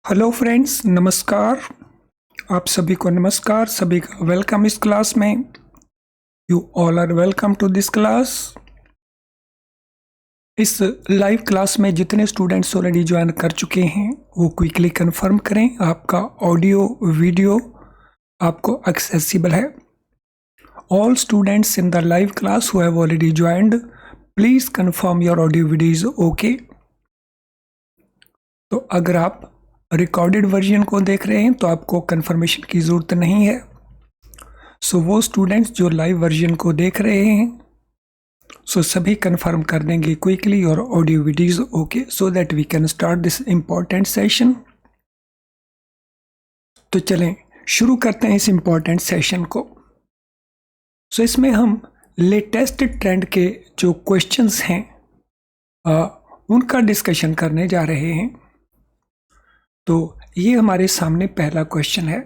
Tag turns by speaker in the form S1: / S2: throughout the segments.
S1: Hello friends, नमस्कार। आप सभी को नमस्कार, सभी का वेलकम इस क्लास में। You all are welcome to this class. इस लाइव क्लास में जितने स्टूडेंट्स ऑलरेडी ज्वाइन कर चुके हैं वो क्विकली कंफर्म करें आपका ऑडियो वीडियो आपको एक्सेसिबल है। All students in the live class who have already joined, please confirm your audio video is okay. तो अगर आप रिकॉर्डेड वर्जन को देख रहे हैं तो आपको कंफर्मेशन की ज़रूरत नहीं है। सो वो स्टूडेंट्स जो लाइव वर्जन को देख रहे हैं सभी कंफर्म कर देंगे क्विकली और audio videos okay, so that we can start this important session. तो चलें शुरू करते हैं इस इम्पॉर्टेंट सेशन को। इसमें हम लेटेस्ट ट्रेंड के जो क्वेश्चंस हैं उनका डिस्कशन करने जा रहे हैं। तो ये हमारे सामने पहला क्वेश्चन है।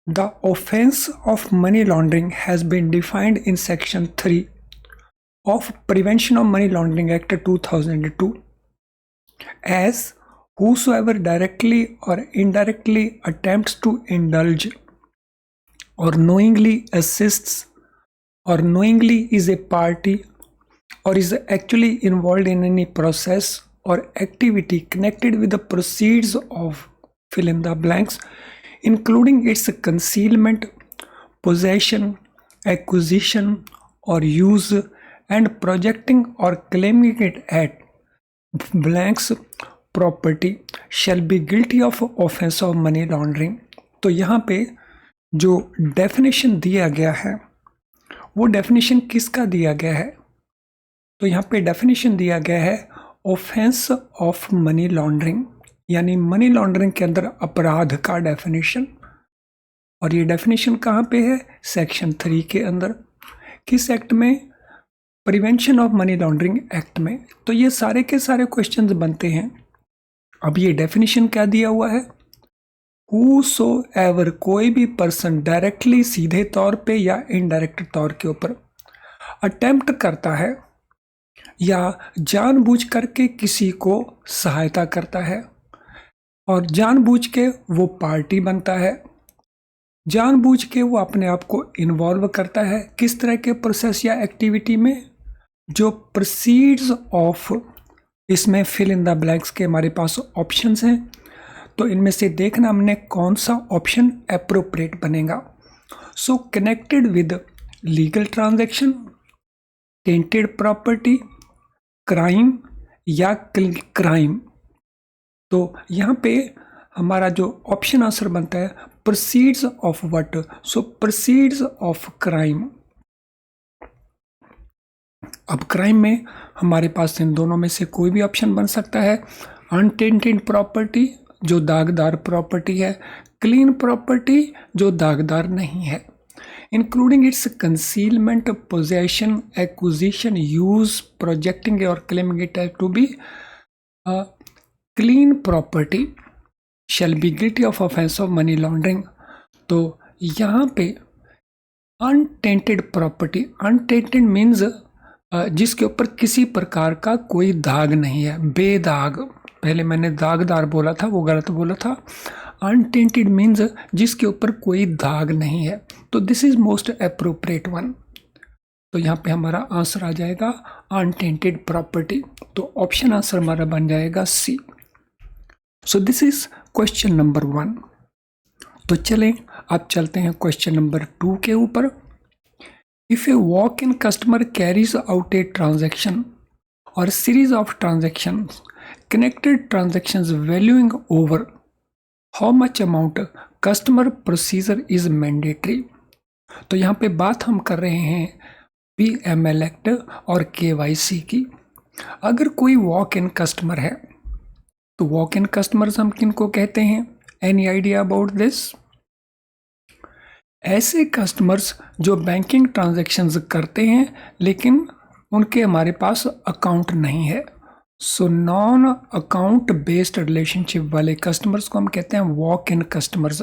S1: The offence of money laundering has been defined in section 3 of prevention of money laundering act 2002 as whosoever directly or indirectly attempts to indulge or knowingly assists or knowingly is a party or is actually involved in any process or activity connected with the proceeds of fill in the blanks, including its concealment, possession, acquisition or use, and projecting or claiming it at blanks property shall be guilty of offense of money laundering। तो यहाँ पे जो definition दिया गया है वो definition किसका दिया गया है? तो यहाँ पे डेफिनेशन दिया गया है ऑफेंस ऑफ मनी लॉन्ड्रिंग, यानी मनी लॉन्ड्रिंग के अंदर अपराध का डेफिनेशन। और ये डेफिनेशन कहाँ पे है? सेक्शन 3 के अंदर। किस एक्ट में? Prevention of money laundering act में। तो ये सारे के सारे क्वेश्चंस बनते हैं। अब ये डेफिनेशन क्या दिया हुआ है? Whosoever, कोई भी पर्सन डायरेक्टली सीधे तौर पे या इनडायरेक्ट तौर के ऊपर अटेम्प्ट करता है या जानबूझ करके किसी को सहायता करता है और जानबूझ के वो पार्टी बनता है, जानबूझ के वो अपने आप को इन्वॉल्व करता है किस तरह के प्रोसेस या एक्टिविटी में? जो प्रोसीड्स ऑफ, इसमें फिल इन द ब्लैंक्स के हमारे पास ऑप्शंस हैं, तो इनमें से देखना हमने कौन सा ऑप्शन एप्रोप्रिएट बनेगा। So connected with legal transaction, tainted property, crime या क्राइम। तो यहाँ पे हमारा जो ऑप्शन आंसर बनता है proceeds of what? So proceeds of crime. अब क्राइम में हमारे पास इन दोनों में से कोई भी ऑप्शन बन सकता है। अनटेंटेड प्रॉपर्टी जो दागदार प्रॉपर्टी है, क्लीन प्रॉपर्टी जो दागदार नहीं है, including its concealment, possession, acquisition, use, projecting और claiming it to be clean property shall be guilty of offence of money laundering. तो यहाँ पे अनटेंटेड प्रॉपर्टी, अनटेंटेड मीन्स जिसके ऊपर किसी प्रकार का कोई दाग नहीं है, बेदाग। पहले मैंने दागदार बोला था, वो गलत बोला था। अनटेंटेड मीन्स जिसके ऊपर कोई दाग नहीं है। तो this is most appropriate one. तो यहाँ पे हमारा आंसर आ जाएगा अनटेंटेड प्रॉपर्टी। तो ऑप्शन आंसर हमारा बन जाएगा C. So this is question number 1। तो चलें अब चलते हैं क्वेश्चन नंबर 2 के ऊपर। If a walk-in customer carries out a transaction or series of transactions, connected transactions valuing over how much amount customer procedure is mandatory। तो यहाँ पे बात हम कर रहे हैं PML एक्ट और KYC की। अगर कोई वॉक इन कस्टमर है तो वॉक इन कस्टमर्स हम किनको कहते हैं? Any idea about this? ऐसे कस्टमर्स जो बैंकिंग ट्रांजैक्शंस करते हैं लेकिन उनके हमारे पास अकाउंट नहीं है। So non account based relationship वाले कस्टमर्स को हम कहते हैं वॉक इन कस्टमर्स।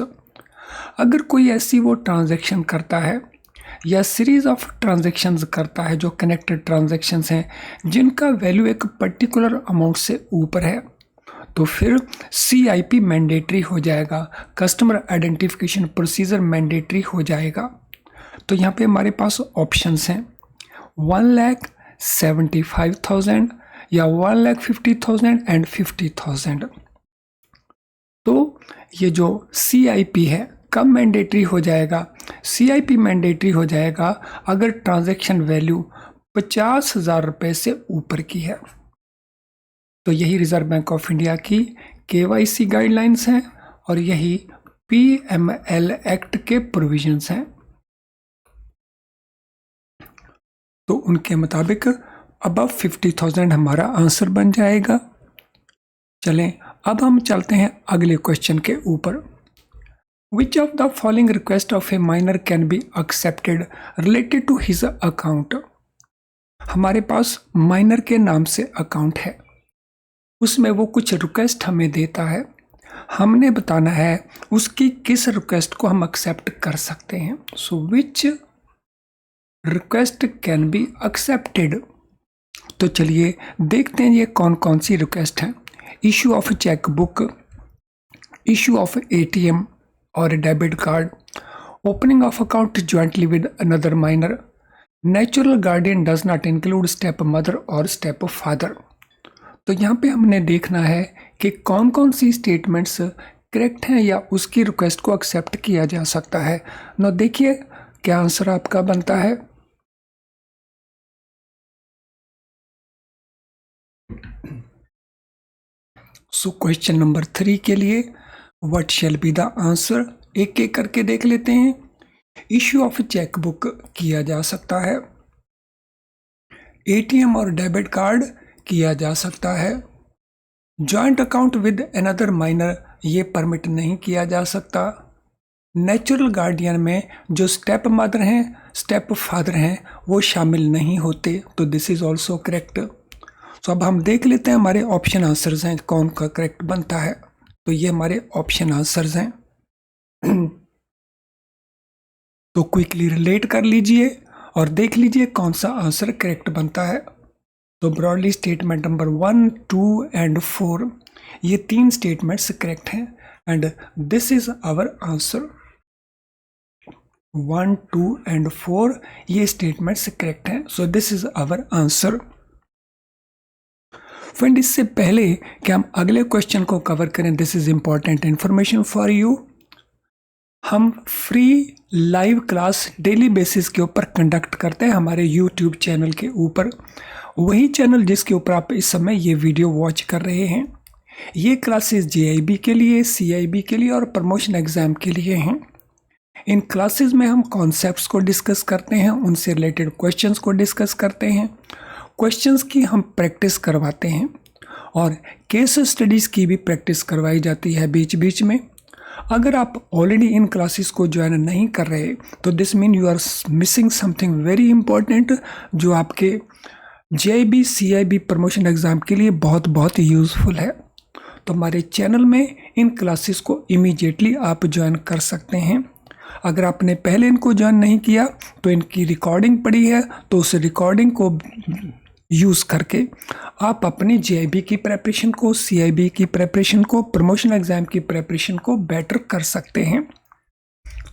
S1: अगर कोई ऐसी वो ट्रांजैक्शन करता है या सीरीज ऑफ ट्रांजैक्शंस करता है जो कनेक्टेड ट्रांजैक्शंस हैं जिनका वैल्यू एक पर्टिकुलर अमाउंट से ऊपर है, तो फिर CIP मैंडेटरी हो जाएगा, कस्टमर आइडेंटिफिकेशन प्रोसीजर मैंडेटरी हो जाएगा। तो यहाँ पे हमारे पास ऑप्शंस हैं 1,75,000 या 1,50,000 एंड 50,000। तो ये जो CIP है कब मैंडेटरी हो जाएगा? CIP मैंडेटरी हो जाएगा अगर ट्रांजैक्शन वैल्यू 50,000 रुपये से ऊपर की है। तो यही रिजर्व बैंक ऑफ इंडिया की KYC गाइडलाइंस हैं और यही PML एक्ट के प्रोविजंस हैं। तो उनके मुताबिक अबव 50,000 हमारा आंसर बन जाएगा। चलें अब हम चलते हैं अगले क्वेश्चन के ऊपर। Which of the following request of a minor can be accepted related to his account? हमारे पास माइनर के नाम से अकाउंट है, उसमें वो कुछ रिक्वेस्ट हमें देता है, हमने बताना है उसकी किस रिक्वेस्ट को हम एक्सेप्ट कर सकते हैं। सो विच रिक्वेस्ट कैन बी एक्सेप्टेड। तो चलिए देखते हैं ये कौन कौन सी रिक्वेस्ट हैं। Issue of cheque book, issue of ATM और debit card, opening of account jointly with another minor, natural guardian does not include step mother और स्टेप फादर। तो यहाँ पे हमने देखना है कि कौन कौन सी स्टेटमेंट्स करेक्ट हैं या उसकी रिक्वेस्ट को एक्सेप्ट किया जा सकता है। ना देखिए क्या आंसर आपका बनता है। सो क्वेश्चन नंबर 3 के लिए what shall be the answer, एक एक करके देख लेते हैं। इश्यू ऑफ चेक बुक किया जा सकता है, ATM और डेबिट कार्ड किया जा सकता है, joint account with another minor ये परमिट नहीं किया जा सकता, नेचुरल गार्डियन में जो स्टेप मदर हैं स्टेप फादर हैं वो शामिल नहीं होते। तो दिस इज ऑल्सो करेक्ट। तो अब हम देख लेते हैं हमारे ऑप्शन आंसर्स हैं कौन का करेक्ट बनता है। तो ये हमारे ऑप्शन आंसर्स हैं। तो क्विकली रिलेट कर लीजिए और देख लीजिए कौन सा आंसर करेक्ट बनता है। तो ब्रॉडली स्टेटमेंट नंबर 1, 2 एंड 4 ये 3 स्टेटमेंट्स करेक्ट हैं and this is our answer. 1, 2 and 4 ये स्टेटमेंट्स करेक्ट हैं। So this is our answer. Friend इससे पहले कि हम अगले क्वेश्चन को कवर करें, this is important information for you. हम free live class daily basis के ऊपर कंडक्ट करते हैं हमारे यूट्यूब चैनल के ऊपर, वही चैनल जिसके ऊपर आप इस समय ये वीडियो वॉच कर रहे हैं। ये क्लासेस JIB के लिए, CIB के लिए और प्रमोशन एग्ज़ाम के लिए हैं। इन क्लासेस में हम कॉन्सेप्ट्स को डिस्कस करते हैं, उनसे रिलेटेड क्वेश्चंस को डिस्कस करते हैं, क्वेश्चंस की हम प्रैक्टिस करवाते हैं और केस स्टडीज़ की भी प्रैक्टिस करवाई जाती है बीच बीच में। अगर आप ऑलरेडी इन क्लासेस को ज्वाइन नहीं कर रहे तो this mean you are missing something very important जो आपके JIB CIB प्रमोशन एग्ज़ाम के लिए बहुत बहुत यूज़फुल है। तो हमारे चैनल में इन क्लासेस को इमीडिएटली आप ज्वाइन कर सकते हैं। अगर आपने पहले इनको ज्वाइन नहीं किया तो इनकी रिकॉर्डिंग पड़ी है, तो उस रिकॉर्डिंग को यूज़ करके आप अपनी JIB की प्रेपरेशन को, CIB की प्रेपरेशन को, प्रमोशन एग्ज़ाम की प्रेपरेशन को बेटर कर सकते हैं।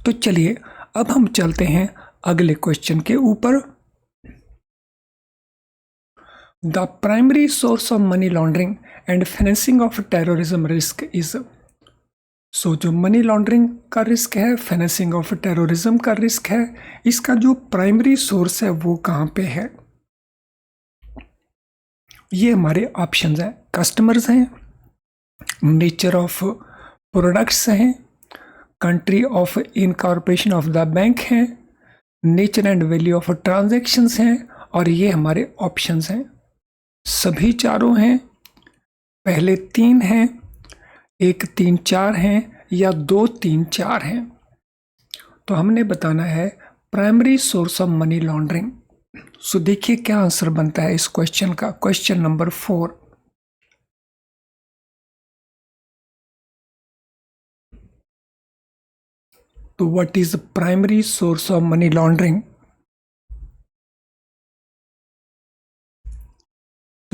S1: तो चलिए अब हम चलते हैं अगले क्वेश्चन के ऊपर। The primary source of money laundering and financing of terrorism risk is. So जो मनी लॉन्ड्रिंग का रिस्क है, फाइनेंसिंग ऑफ टेररिज्म का रिस्क है, इसका जो प्राइमरी सोर्स है वो कहाँ पे है? ये हमारे ऑप्शंस हैं। कस्टमर्स हैं, नेचर ऑफ प्रोडक्ट्स हैं, country of incorporation of the bank हैं, nature and value of transactions हैं और ये हमारे ऑप्शंस हैं। सभी चारों हैं, पहले 3 हैं, 1, 3, 4 हैं या 2, 3, 4 हैं। तो हमने बताना है primary source of money laundering. So देखिए क्या आंसर बनता है इस क्वेश्चन का, क्वेश्चन नंबर 4। तो what is primary source of money laundering?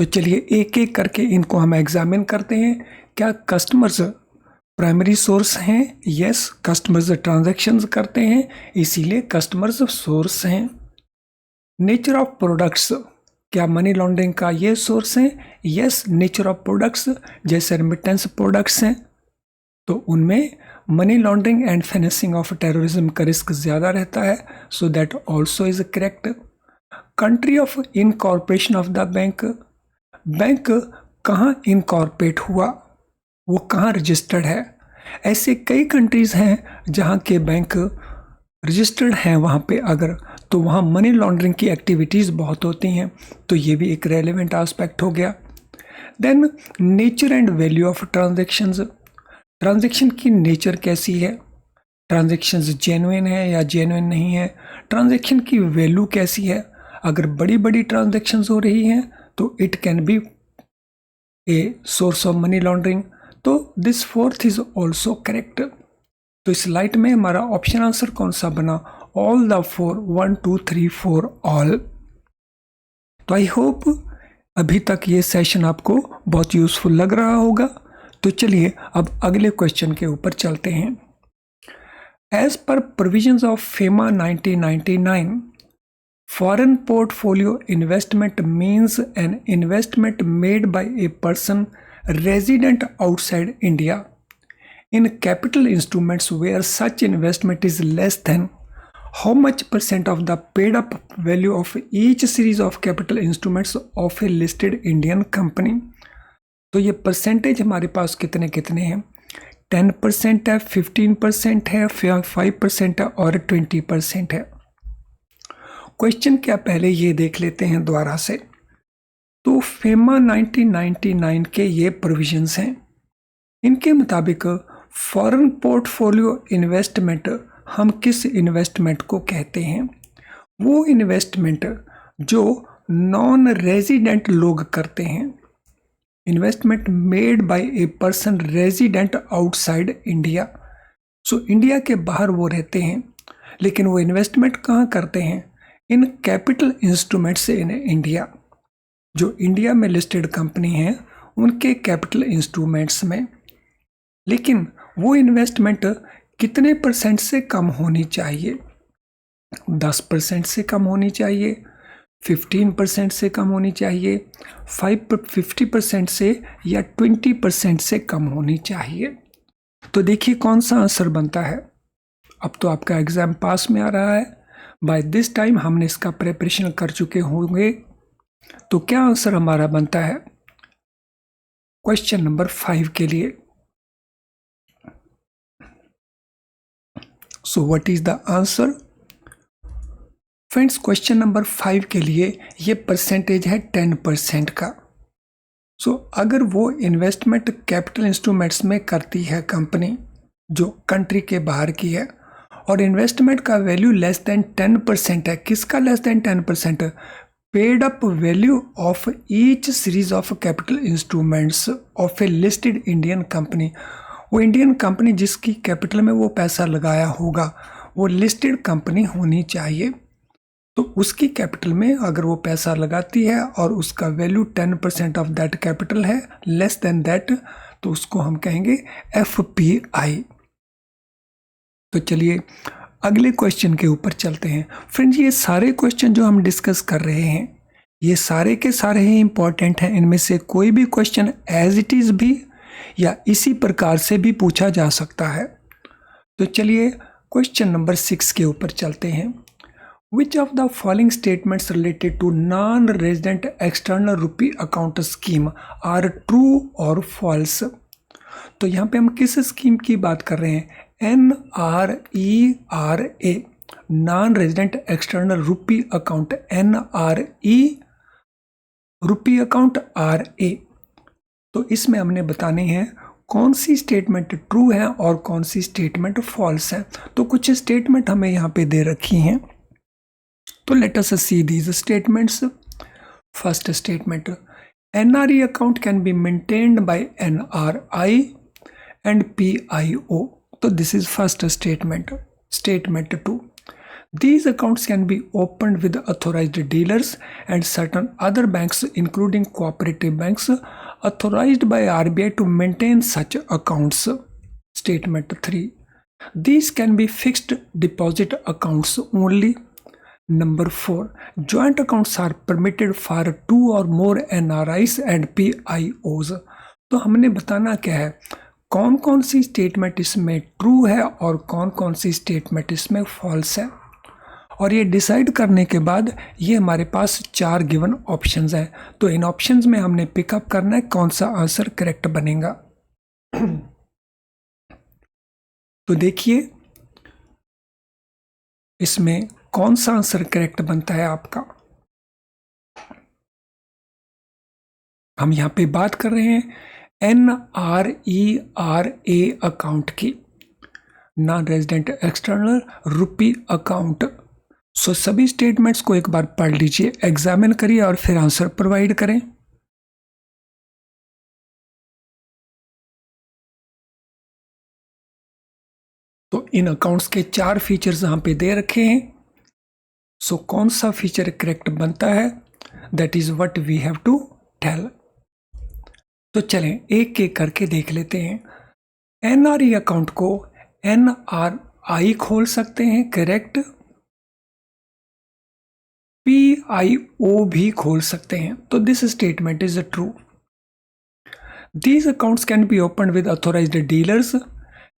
S1: तो चलिए एक एक करके इनको हम एग्जामिन करते हैं। क्या कस्टमर्स प्राइमरी सोर्स हैं? यस, कस्टमर्स ट्रांजैक्शंस करते हैं, इसीलिए कस्टमर्स सोर्स हैं। नेचर ऑफ प्रोडक्ट्स, क्या मनी लॉन्ड्रिंग का ये सोर्स है? यस, नेचर ऑफ प्रोडक्ट्स जैसे रेमिटेंस प्रोडक्ट्स हैं तो उनमें money laundering and financing of terrorism का रिस्क ज़्यादा रहता है, so that also is correct. Country of incorporation of the bank, bank कहाँ इनकॉर्पोरेट हुआ, वो कहाँ रजिस्टर्ड है? ऐसे कई कंट्रीज़ हैं जहाँ के बैंक रजिस्टर्ड हैं वहाँ पे, अगर तो वहाँ मनी लॉन्ड्रिंग की एक्टिविटीज़ बहुत होती हैं, तो ये भी एक रेलेवेंट आस्पेक्ट हो गया। Then nature and value of transactions, transaction की नेचर कैसी है, ट्रांजैक्शंस जेन्युइन है या जेन्युइन नहीं है, ट्रांजैक्शन की वैल्यू कैसी है। अगर बड़ी बड़ी ट्रांजैक्शंस हो रही हैं तो it can be a source of money laundering. तो this fourth is also correct. तो इस लाइट में हमारा ऑप्शन आंसर कौन सा बना? All the 4, 1 2 3 4 all. तो आई होप अभी तक ये सेशन आपको बहुत यूजफुल लग रहा होगा। तो चलिए अब अगले क्वेश्चन के ऊपर चलते हैं। As per provisions of FEMA 1999, foreign portfolio investment means an investment made by a person resident outside India in capital instruments where such investment is less than how much percent of the paid up value of each series of capital instruments of a listed Indian company। तो ये percentage हमारे पास कितने कितने हैं? 10% है, 15% है, 5% है और 20% है। क्वेश्चन क्या, पहले ये देख लेते हैं दोबारा से। तो फेमा 1999 के ये प्रोविजंस हैं। इनके मुताबिक फॉरेन पोर्टफोलियो इन्वेस्टमेंट हम किस इन्वेस्टमेंट को कहते हैं? वो इन्वेस्टमेंट जो नॉन रेजिडेंट लोग करते हैं, investment made by a person resident outside India. So India के बाहर वो रहते हैं, लेकिन वो इन्वेस्टमेंट कहाँ करते हैं? In capital instruments in India. जो इंडिया में लिस्टेड कंपनी हैं उनके कैपिटल इंस्ट्रूमेंट्स में। लेकिन वो इन्वेस्टमेंट कितने परसेंट से कम होनी चाहिए? 10% से कम होनी चाहिए, 15% से कम होनी चाहिए, 50% से या 20% से कम होनी चाहिए। तो देखिए कौन सा आंसर बनता है। अब तो आपका एग्जाम पास में आ रहा है, बाय दिस टाइम हमने इसका प्रिपरेशन कर चुके होंगे। तो क्या आंसर हमारा बनता है क्वेश्चन नंबर 5 के लिए? सो what is the answer friends? Question number 5 के लिए ये परसेंटेज है 10% का। सो अगर वो इन्वेस्टमेंट कैपिटल इंस्ट्रूमेंट्स में करती है कंपनी जो कंट्री के बाहर की है, और इन्वेस्टमेंट का वैल्यू लेस देन 10% है। किसका less than 10%? Paid up value of each series of capital instruments of A listed Indian company. वो इंडियन कंपनी जिसकी कैपिटल में वो पैसा लगाया होगा वो लिस्टेड कंपनी होनी चाहिए। तो उसकी कैपिटल में अगर वो पैसा लगाती है और उसका वैल्यू 10% ऑफ दैट कैपिटल है, लेस देन दैट, तो उसको हम कहेंगे FPI। तो चलिए अगले क्वेश्चन के ऊपर चलते हैं। फ्रेंड्स ये सारे क्वेश्चन जो हम डिस्कस कर रहे हैं ये सारे के सारे ही इंपॉर्टेंट हैं। इनमें से कोई भी क्वेश्चन एज इट इज़ भी या इसी प्रकार से भी पूछा जा सकता है। तो चलिए क्वेश्चन नंबर 6 के ऊपर चलते हैं। Which of the following statements related to non-resident external rupee account scheme are true or false? तो यहाँ पे हम किस स्कीम की बात कर रहे हैं? NRERA, नॉन रेजिडेंट एक्सटर्नल रूपी अकाउंट, NRE रूपी अकाउंट RA। तो इसमें हमने बताने हैं कौन सी स्टेटमेंट ट्रू है और कौन सी स्टेटमेंट फॉल्स है। तो कुछ स्टेटमेंट हमें यहाँ पे दे रखी हैं, तो let us see these statements. First statement, NRE account can be maintained by NRI and PIO. So this is first statement. Statement 2, These accounts can be opened with authorized dealers and certain other banks, including cooperative banks, authorized by RBI to maintain such accounts. Statement 3. These can be fixed deposit accounts only. Number 4. Joint accounts are permitted for 2 or more NRIs and PIOs. तो हमने बताना क्या है, कौन कौन सी statement इसमें true है और कौन कौन सी स्टेटमेंट इसमें फॉल्स है, और ये डिसाइड करने के बाद ये हमारे पास 4 गिवन ऑप्शंस हैं। तो इन ऑप्शंस में हमने पिकअप करना है कौन सा आंसर करेक्ट बनेगा। तो देखिए इसमें कौन सा आंसर करेक्ट बनता है आपका। हम यहाँ पे बात कर रहे हैं NRERA अकाउंट की, नॉन रेजिडेंट एक्सटर्नल रुपी अकाउंट। सो सभी स्टेटमेंट्स को एक बार पढ़ लीजिए, एग्जामिन करिए और फिर आंसर प्रोवाइड करें। तो इन अकाउंट्स के 4 फीचर्स यहां पे दे रखे हैं। सो कौन सा फीचर करेक्ट बनता है, that is what we have to tell. तो चलें एक एक करके देख लेते हैं। NRE अकाउंट को NRI खोल सकते हैं, करेक्ट। PIO भी खोल सकते हैं, तो this statement is true. These accounts can be opened with authorized dealers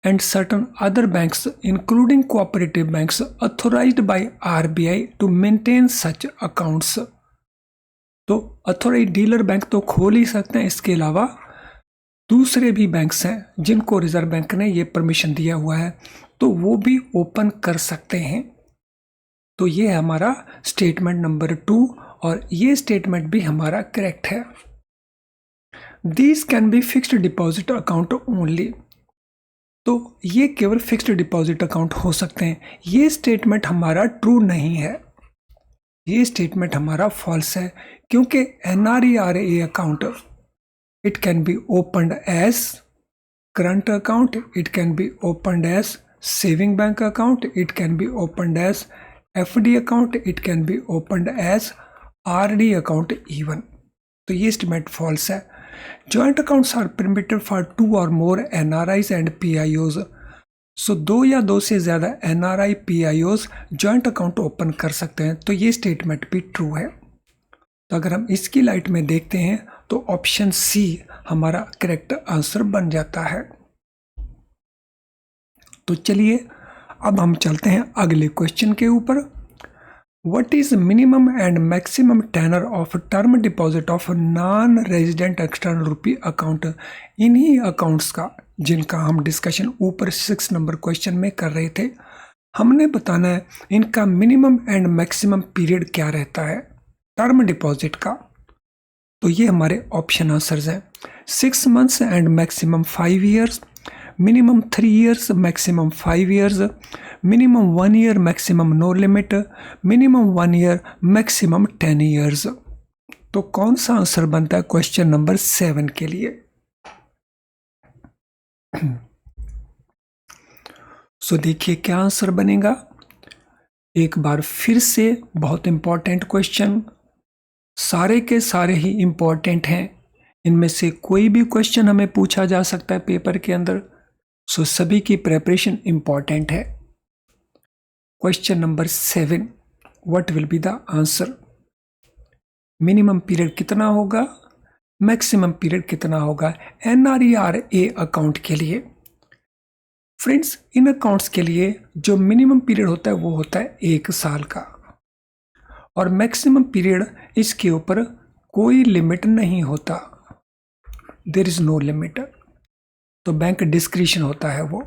S1: and certain other banks, including cooperative banks, authorized by RBI to maintain such accounts. तो अथॉराइज डीलर बैंक तो खोल ही सकते हैं, इसके अलावा दूसरे भी बैंक्स हैं जिनको रिजर्व बैंक ने ये परमिशन दिया हुआ है, तो वो भी ओपन कर सकते हैं। तो ये है हमारा स्टेटमेंट नंबर 2 और ये स्टेटमेंट भी हमारा करेक्ट है। These can be fixed deposit account only. तो ये केवल फिक्स्ड डिपॉजिट अकाउंट हो सकते हैं। ये स्टेटमेंट हमारा ट्रू नहीं है, ये स्टेटमेंट हमारा फॉल्स है, क्योंकि NRERA account it can be opened as current account, it can be opened as saving bank account, it can be opened as FD account, it can be opened as RD account even. तो ये statement false है। Joint accounts are permitted for 2 और more NRIs and PIOs। So 2 या 2 से ज़्यादा NRI PIOs joint account open कर सकते हैं, तो ये स्टेटमेंट भी ट्रू है। तो अगर हम इसकी लाइट में देखते हैं तो ऑप्शन C हमारा करेक्ट आंसर बन जाता है। तो चलिए अब हम चलते हैं अगले क्वेश्चन के ऊपर। What is minimum and maximum tenor of term deposit of non-resident external rupee account? इन्हीं अकाउंट्स का जिनका हम डिस्कशन ऊपर 6 नंबर क्वेश्चन में कर रहे थे, हमने बताना है इनका मिनिमम एंड मैक्सिमम पीरियड क्या रहता है टर्म डिपॉजिट का। तो ये हमारे ऑप्शन आंसर्स हैं। 6 months and maximum 5 years, minimum 3 years, maximum 5 years, minimum 1 year, maximum no limit, minimum 1 year, maximum 10 years। तो कौन सा आंसर बनता है क्वेश्चन नंबर 7 के लिए। सो देखिए क्या आंसर बनेगा। एक बार फिर से बहुत इंपॉर्टेंट क्वेश्चन, सारे के सारे ही इंपॉर्टेंट हैं, इनमें से कोई भी क्वेश्चन हमें पूछा जा सकता है पेपर के अंदर। सो सभी की प्रेपरेशन इंपॉर्टेंट है। Question number 7, what will be the answer. Minimum period कितना होगा, मैक्सिमम पीरियड कितना होगा NRERA अकाउंट के लिए। फ्रेंड्स, इन अकाउंट्स के लिए जो मिनिमम पीरियड होता है वो होता है 1 साल का, और मैक्सिमम पीरियड इसके ऊपर कोई लिमिट नहीं होता, देयर इज नो लिमिट। तो बैंक डिस्क्रिशन होता है वो।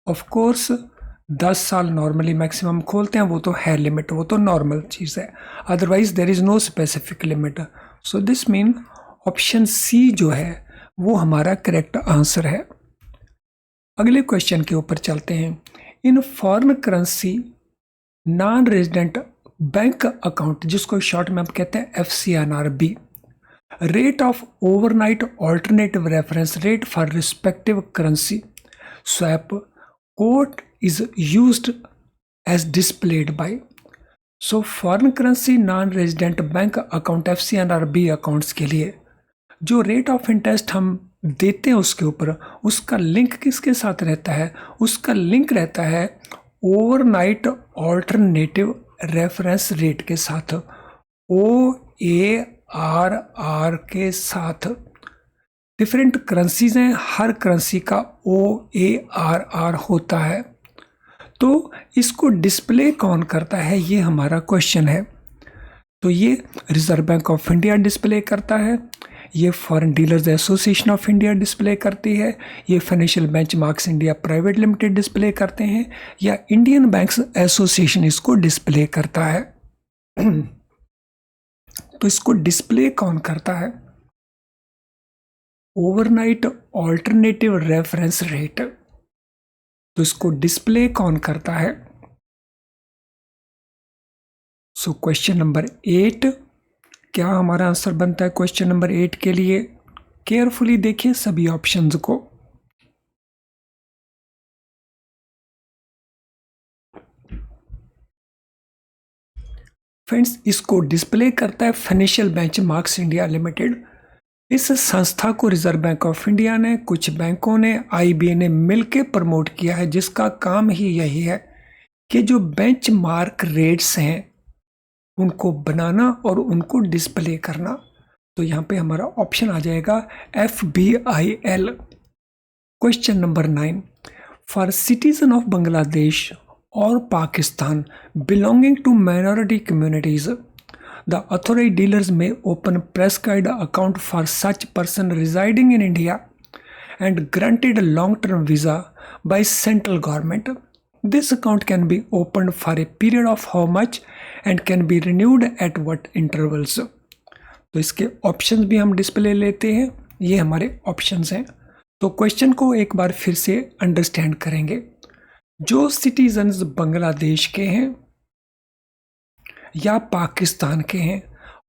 S1: ऑफ कोर्स 10 साल नॉर्मली मैक्सिमम खोलते हैं, वो तो है लिमिट, वो तो नॉर्मल चीज़ है, otherwise there is no specific limit. So this mean option C जो है वो हमारा करेक्ट आंसर है। अगले क्वेश्चन के ऊपर चलते हैं। In foreign currency non resident bank account, जिसको शॉर्ट में हम कहते हैं FCNRB, rate of overnight alternative reference rate for respective currency swap code is used as displayed by. So foreign currency non resident bank account FCNRB accounts के लिए जो rate of interest हम देते हैं उसके ऊपर उसका लिंक किसके साथ रहता है? उसका लिंक रहता है ओवरनाइट ऑल्टरनेटिव रेफरेंस रेट के साथ, OARR के साथ। डिफरेंट करेंसीज हैं, हर करेंसी का OARR होता है। तो इसको डिस्प्ले कौन करता है, ये हमारा क्वेश्चन है। तो ये reserve bank of India display करता है, ये foreign dealers association of India display करती है, ये financial benchmarks India private limited display करते हैं, या इंडियन बैंक्स एसोसिएशन इसको डिस्प्ले करता है। तो इसको डिस्प्ले कौन करता है? Overnight alternative reference rate. तो इसको डिस्प्ले कौन करता है? सो क्वेश्चन नंबर 8, क्या हमारा आंसर बनता है क्वेश्चन नंबर 8 के लिए? केयरफुली देखिए सभी ऑप्शंस को। फ्रेंड्स, इसको डिस्प्ले करता है फाइनेंशियल बेंचमार्क्स इंडिया लिमिटेड। इस संस्था को रिजर्व बैंक ऑफ इंडिया ने, कुछ बैंकों ने, IBA ने मिलकर प्रमोट किया है, जिसका काम ही यही है कि जो बेंचमार्क रेट्स हैं उनको बनाना और उनको डिस्प्ले करना। तो यहाँ पे हमारा ऑप्शन आ जाएगा FBIL। Question number 9, for citizen of Bangladesh और Pakistan belonging to minority communities the authorized dealers may open prescribed account for such person residing in India and granted a long-term visa by central government. This account can be opened for a period of how much and can be renewed at what intervals. तो इसके options भी हम display लेते हैं, ये हमारे options हैं। तो क्वेश्चन को एक बार फिर से अंडरस्टैंड करेंगे। जो सिटीजन्स बांग्लादेश के हैं या पाकिस्तान के हैं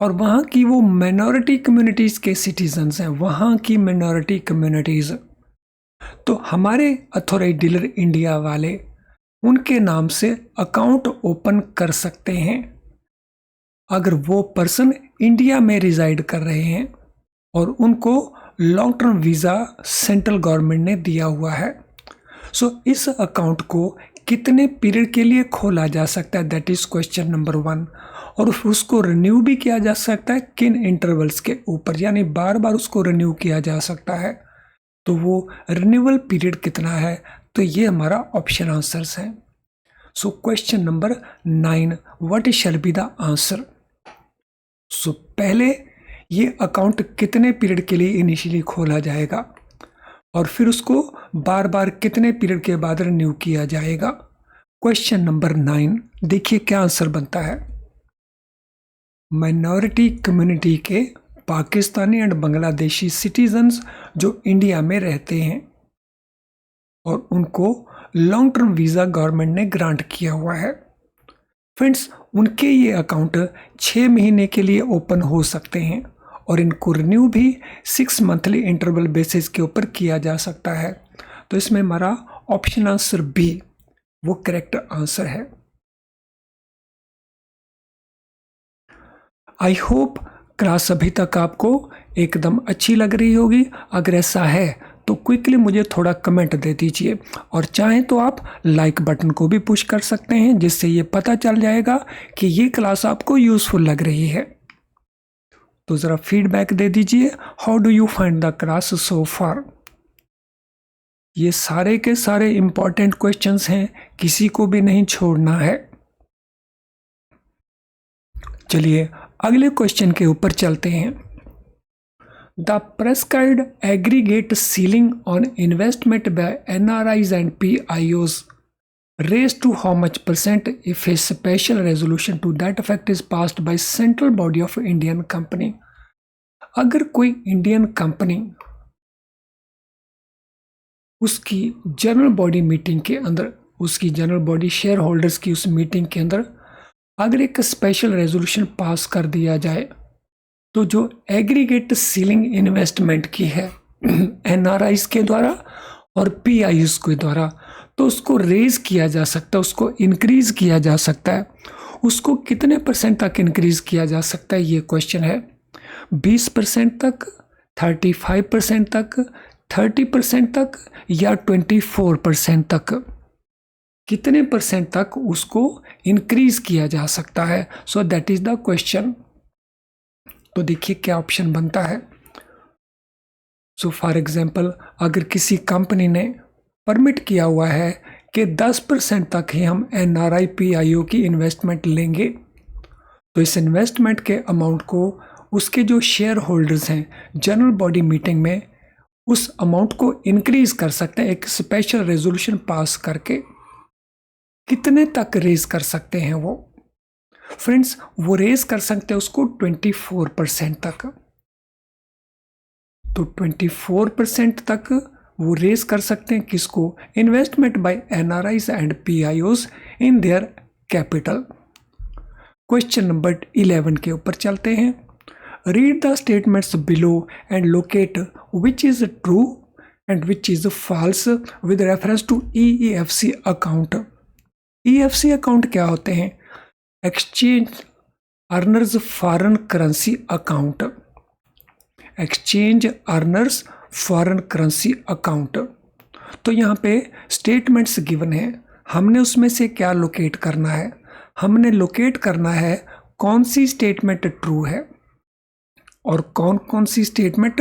S1: और वहाँ की वो माइनॉरिटी कम्युनिटीज़ के सिटीजन्स हैं, वहाँ की माइनॉरिटी कम्युनिटीज़, तो हमारे अथॉराइज्ड डीलर इंडिया वाले उनके नाम से अकाउंट ओपन कर सकते हैं अगर वो पर्सन इंडिया में रिजाइड कर रहे हैं और उनको long term visa central government ने दिया हुआ है। सो इस अकाउंट को कितने पीरियड के लिए खोला जा सकता है, दैट इज क्वेश्चन नंबर 1। और उसको रिन्यू भी किया जा सकता है किन इंटरवल्स के ऊपर, यानी बार बार उसको रिन्यू किया जा सकता है। तो वो रिन्यूअल पीरियड कितना है? तो ये हमारा ऑप्शन आंसर्स हैं। So question number 9, what shall be the answer? So पहले ये अकाउंट कितने पीरियड के लिए इनिशियली खोला जाएगा और फिर उसको बार बार कितने पीरियड के बाद रिन्यू किया जाएगा। क्वेश्चन नंबर 9, देखिए क्या आंसर बनता है। माइनॉरिटी कम्युनिटी के पाकिस्तानी एंड बांग्लादेशी सिटीजन्स जो इंडिया में रहते हैं और उनको लॉन्ग टर्म वीज़ा गवर्नमेंट ने ग्रांट किया हुआ है। फ्रेंड्स, उनके ये अकाउंट 6 महीने के लिए ओपन हो सकते हैं और इनको रिन्यू भी 6 मंथली इंटरवल बेसिस के ऊपर किया जा सकता है। तो इसमें हमारा ऑप्शन आंसर बी वो करेक्ट आंसर है। आई होप क्लास अभी तक आपको एकदम अच्छी लग रही होगी। अगर ऐसा है तो क्विकली मुझे थोड़ा कमेंट दे दीजिए और चाहें तो आप लाइक बटन को भी पुश कर सकते हैं, जिससे ये पता चल जाएगा कि ये क्लास आपको यूजफुल लग रही है। तो ज़रा फीडबैक दे दीजिए, how do you find the class so far. ये सारे के सारे इंपॉर्टेंट क्वेश्चंस हैं, किसी को भी नहीं छोड़ना है। चलिए अगले क्वेश्चन के ऊपर चलते हैं। The prescribed aggregate ceiling on investment by NRIs and PIOs raised to how much % if a special resolution to that effect is passed by central body of Indian company। अगर कोई इंडियन कंपनी उसकी general body meeting के अंदर, उसकी general body share holders की उस meeting के अंदर अगर एक स्पेशल रेजोल्यूशन पास कर दिया जाए तो जो एग्रीगेट सीलिंग इन्वेस्टमेंट की है NRIs के द्वारा और PIOs के द्वारा, तो उसको रेज किया जा सकता है, उसको इंक्रीज किया जा सकता है। उसको कितने परसेंट तक इंक्रीज किया जा सकता है, ये क्वेश्चन है। 20% तक, 35% तक, 30% तक या 24% तक, कितने परसेंट तक उसको इंक्रीज किया जा सकता है। So that is the question. तो देखिए क्या ऑप्शन बनता है। सो फॉर एग्जाम्पल, अगर किसी कंपनी ने परमिट किया हुआ है कि 10% तक ही हम NRI PIO की इन्वेस्टमेंट लेंगे, तो इस इन्वेस्टमेंट के अमाउंट को उसके जो शेयर होल्डर्स हैं जनरल बॉडी मीटिंग में उस अमाउंट को इंक्रीज कर सकते हैं एक स्पेशल रेजोल्यूशन पास करके। कितने तक रेज कर सकते हैं वो फ्रेंड्स? वो रेज कर सकते हैं उसको 24% तक। तो 24% तक वो रेज कर सकते हैं किसको? Investment by NRIs and PIOs in their capital. Question number 11 के ऊपर चलते हैं। Read the statements below and locate which is true and which is false with reference to EFC account. EFC account क्या होते हैं? Exchange earners foreign currency account. Exchange earners foreign currency account. तो यहाँ पे स्टेटमेंट्स गिवन है, हमने उसमें से क्या लोकेट करना है? हमने लोकेट करना है कौन सी स्टेटमेंट ट्रू है और कौन कौन सी स्टेटमेंट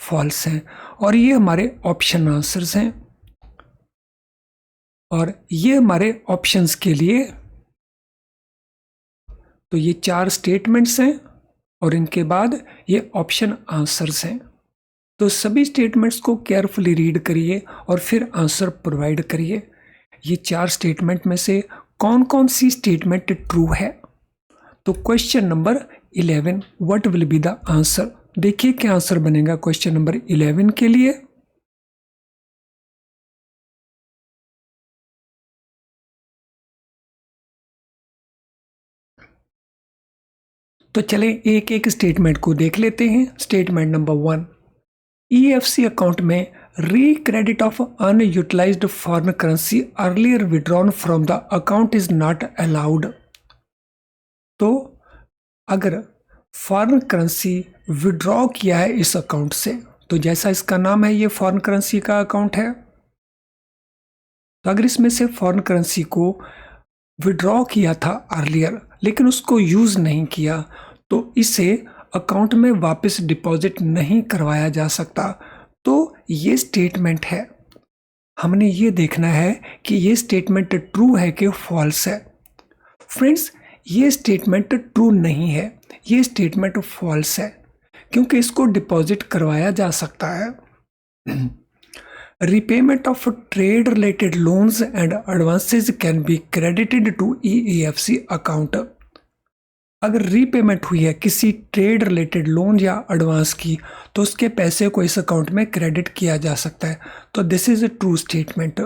S1: फॉल्स है। और ये हमारे ऑप्शन आंसर्स हैं और ये हमारे ऑप्शंस के लिए। तो ये 4 स्टेटमेंट्स हैं और इनके बाद ये ऑप्शन आंसर्स हैं। तो सभी स्टेटमेंट्स को केयरफुली रीड करिए और फिर आंसर प्रोवाइड करिए। ये 4 स्टेटमेंट में से कौन कौन सी स्टेटमेंट ट्रू है। तो question number 11, what will be the answer? देखिए क्या आंसर बनेगा क्वेश्चन नंबर 11 के लिए। तो चलें एक एक स्टेटमेंट को देख लेते हैं। स्टेटमेंट नंबर 1, EFC अकाउंट में recredit of unutilized foreign currency earlier withdrawn from the account is not allowed। तो अगर फॉरेन करेंसी विड्रॉ किया है इस अकाउंट से, तो जैसा इसका नाम है ये फॉरेन करेंसी का अकाउंट है, तो अगर इसमें से फॉरेन करेंसी को विड्रॉ किया था अर्लियर लेकिन उसको यूज नहीं किया, तो इसे अकाउंट में वापस डिपॉजिट नहीं करवाया जा सकता। तो ये स्टेटमेंट है, हमने ये देखना है कि ये स्टेटमेंट ट्रू है कि फॉल्स है। फ्रेंड्स, ये स्टेटमेंट ट्रू नहीं है, ये स्टेटमेंट फॉल्स है क्योंकि इसको डिपॉजिट करवाया जा सकता है। Repayment of trade related loans and advances can be credited to EFC account. अगर रीपेमेंट हुई है किसी ट्रेड रिलेटेड लोन या एडवांस की, तो उसके पैसे को इस अकाउंट में क्रेडिट किया जा सकता है। तो this is a true statement.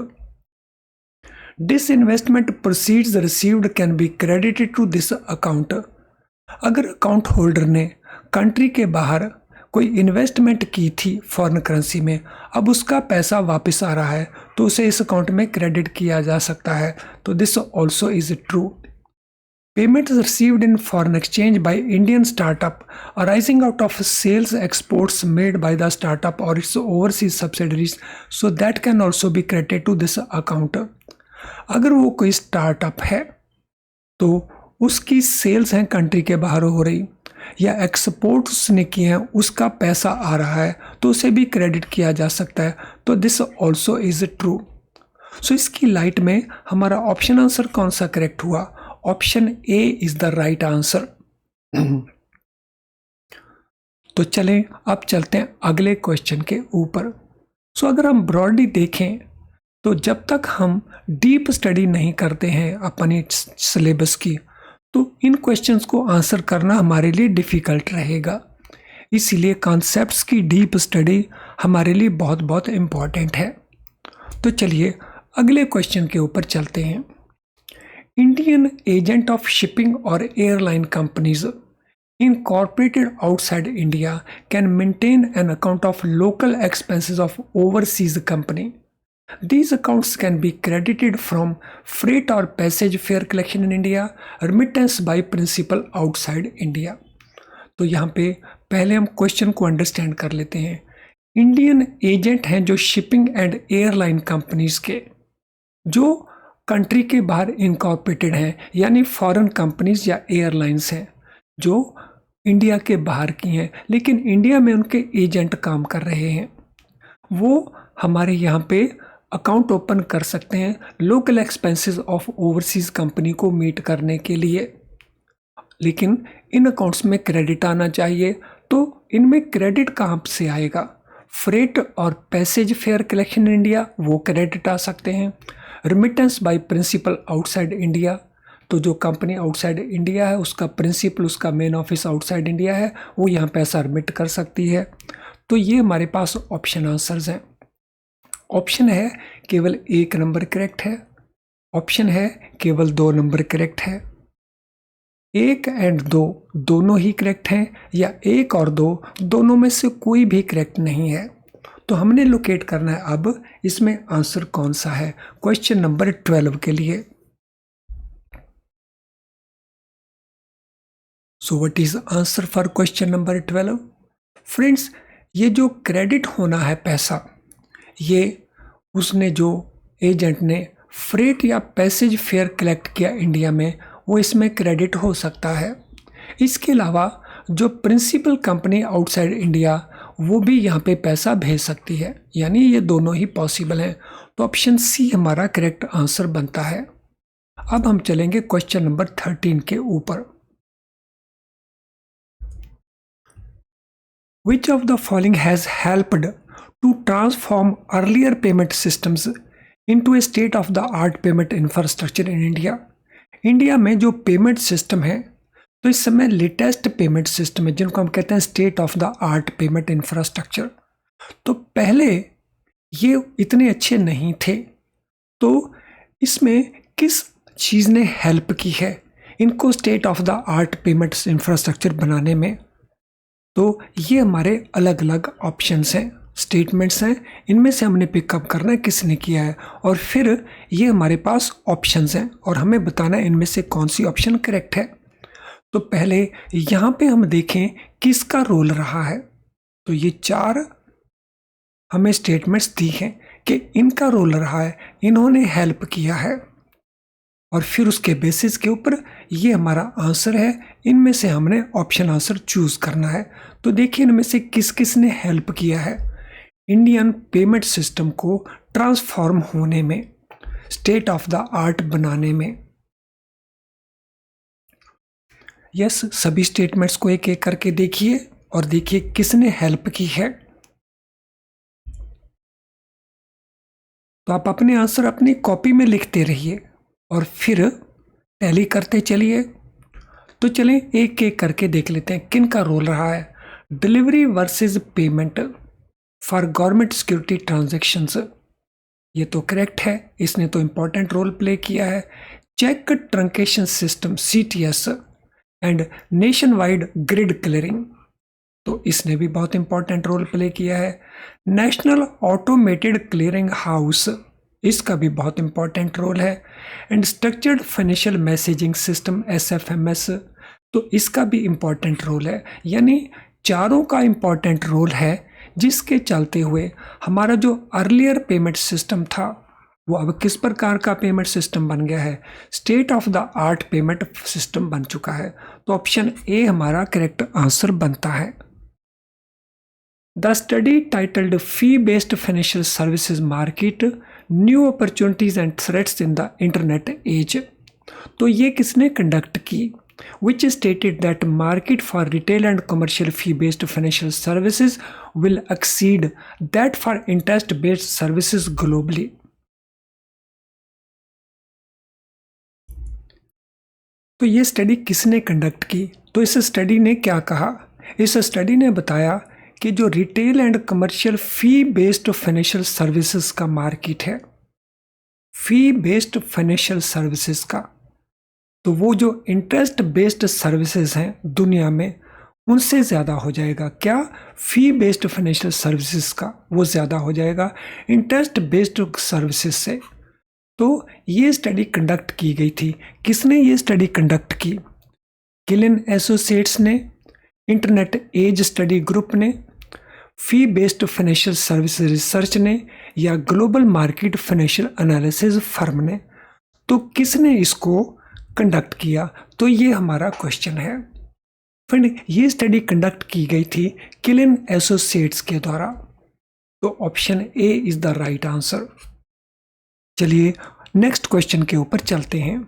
S1: Disinvestment proceeds received can be credited to this account. अगर अकाउंट होल्डर ने कंट्री के बाहर कोई इन्वेस्टमेंट की थी फॉरेन करेंसी में, अब उसका पैसा वापस आ रहा है, तो उसे इस अकाउंट में क्रेडिट किया जा सकता है। तो this also is true. Payments received in foreign exchange by Indian startup arising out of sales exports made by the startup or its overseas subsidiaries, so that can also be credited to this account। अगर वो कोई startup है तो उसकी sales हैं country के बाहर हो रही या एक्सपोर्ट उसने किए हैं, उसका पैसा आ रहा है, तो उसे भी क्रेडिट किया जा सकता है। तो दिस ऑल्सो इज ट्रू। सो इसकी लाइट में हमारा ऑप्शन आंसर कौन सा करेक्ट हुआ? Option A is the right answer. तो चलें अब चलते हैं अगले क्वेश्चन के ऊपर। सो अगर हम ब्रॉडली देखें तो जब तक हम डीप स्टडी नहीं करते हैं अपने सिलेबस की, तो इन क्वेश्चंस को आंसर करना हमारे लिए डिफ़िकल्ट रहेगा। इसीलिए कॉन्सेप्ट्स की डीप स्टडी हमारे लिए बहुत बहुत इम्पॉर्टेंट है। तो चलिए अगले क्वेश्चन के ऊपर चलते हैं। Indian agent of shipping or airline companies incorporated outside India can maintain an account of local expenses of overseas company। These accounts can be credited from freight or passage fare collection in India, remittance by principal outside India. तो यहाँ पे पहले हम question को understand कर लेते हैं। Indian agent हैं जो शिपिंग एंड एयरलाइन कंपनीज के, जो कंट्री के बाहर इनकॉर्पोरेटेड हैं, यानी फॉरेन कंपनीज या एयरलाइंस हैं जो इंडिया के बाहर की हैं लेकिन इंडिया में उनके एजेंट काम कर रहे हैं, वो हमारे यहाँ पे अकाउंट ओपन कर सकते हैं local expenses of overseas company को मीट करने के लिए। लेकिन इन अकाउंट्स में क्रेडिट आना चाहिए, तो इनमें क्रेडिट कहाँ से आएगा? फ्रेट और passage fare collection in India, वो क्रेडिट आ सकते हैं। Remittance by principal outside India, तो जो कंपनी आउटसाइड इंडिया है उसका प्रिंसिपल, उसका मेन ऑफिस आउटसाइड इंडिया है, वो यहाँ पैसा रिमिट कर सकती है। तो ये हमारे पास ऑप्शन आंसर्स हैं। ऑप्शन है केवल 1 नंबर करेक्ट है, ऑप्शन है केवल 2 नंबर करेक्ट है, 1 एंड 2 दोनों ही करेक्ट हैं, या 1 और 2 दोनों में से कोई भी करेक्ट नहीं है। तो हमने लोकेट करना है अब इसमें आंसर कौन सा है क्वेश्चन नंबर 12 के लिए। सो what is answer for question number 12? Friends, ये जो क्रेडिट होना है पैसा, ये उसने जो एजेंट ने फ्रेट या पैसेज फेयर कलेक्ट किया इंडिया में, वो इसमें क्रेडिट हो सकता है। इसके अलावा जो प्रिंसिपल कंपनी आउटसाइड इंडिया, वो भी यहाँ पे पैसा भेज सकती है, यानी ये दोनों ही पॉसिबल हैं। तो ऑप्शन सी हमारा करेक्ट आंसर बनता है। अब हम चलेंगे क्वेश्चन नंबर 13 के ऊपर। Which of the following has helped to transform earlier payment systems into a state-of-the-art payment infrastructure in India? India में जो पेमेंट सिस्टम है, तो इस समय लेटेस्ट पेमेंट सिस्टम है जिनको हम कहते हैं state of the art payment infrastructure. तो पहले ये इतने अच्छे नहीं थे, तो इसमें किस चीज़ ने हेल्प की है इनको state of the art payment infrastructure बनाने में? तो ये हमारे अलग अलग ऑप्शंस हैं, स्टेटमेंट्स हैं, इनमें से हमने पिकअप करना है किसने किया है, और फिर ये हमारे पास ऑप्शंस हैं और हमें बताना है इनमें से कौन सी ऑप्शन करेक्ट है। तो पहले यहाँ पे हम देखें किसका रोल रहा है। तो ये 4 हमें स्टेटमेंट्स दी हैं कि इनका रोल रहा है, इन्होंने हेल्प किया है, और फिर उसके बेसिस के ऊपर ये हमारा आंसर है। इनमें से हमने ऑप्शन आंसर चूज करना है। तो देखिए इनमें से किस किस ने हेल्प किया है इंडियन पेमेंट सिस्टम को ट्रांसफॉर्म होने में, स्टेट ऑफ द आर्ट बनाने में। यस, सभी स्टेटमेंट्स को एक एक करके देखिए और देखिए किसने हेल्प की है। तो आप अपने आंसर अपनी कॉपी में लिखते रहिए और फिर टैली करते चलिए। तो चलें एक एक करके देख लेते हैं किन का रोल रहा है। Delivery versus payment for government security transactions, ये तो करेक्ट है, इसने तो इंपॉर्टेंट रोल प्ले किया है। Cheque truncation system CTS and nationwide grid clearing, तो इसने भी बहुत इंपॉर्टेंट रोल प्ले किया है। नेशनल ऑटोमेटेड क्लियरिंग हाउस, इसका भी बहुत इंपॉर्टेंट रोल है। And structured financial messaging system SFMS, तो इसका भी इंपॉर्टेंट रोल है। यानी चारों का इंपॉर्टेंट रोल है, जिसके चलते हुए हमारा जो अर्लियर पेमेंट सिस्टम था वो अब किस प्रकार का पेमेंट सिस्टम बन गया है, state of the art payment system बन चुका है। तो ऑप्शन ए हमारा करेक्ट आंसर बनता है। The study titled fee based financial services market, new opportunities and threats in the internet age, तो ये किसने कंडक्ट की? which stated that market for retail and commercial fee-based financial services will exceed that for interest-based services globally. तो ये study किसने conduct की? तो इस स्टडी ने क्या कहा? इस स्टडी ने बताया कि जो retail and commercial fee based financial services का मार्केट है, फी बेस्ड फाइनेंशियल सर्विसेज का, तो वो जो इंटरेस्ट बेस्ड सर्विसेज हैं दुनिया में, उनसे ज़्यादा हो जाएगा। क्या? फी बेस्ड फाइनेंशियल सर्विसेज का वो ज़्यादा हो जाएगा इंटरेस्ट बेस्ड सर्विसेज से। तो ये स्टडी कंडक्ट की गई थी। किसने ये स्टडी कंडक्ट की? किलिन एसोसिएट्स ने, इंटरनेट एज स्टडी ग्रुप ने, फी बेस्ड फाइनेंशियल सर्विस रिसर्च ने, या global market financial analysis firm ने? तो किसने इसको कंडक्ट किया? तो ये हमारा क्वेश्चन है। फ्रेंड, ये स्टडी कंडक्ट की गई थी किलिन एसोसिएट्स के द्वारा। तो option A is the right answer. चलिए नेक्स्ट क्वेश्चन के ऊपर चलते हैं।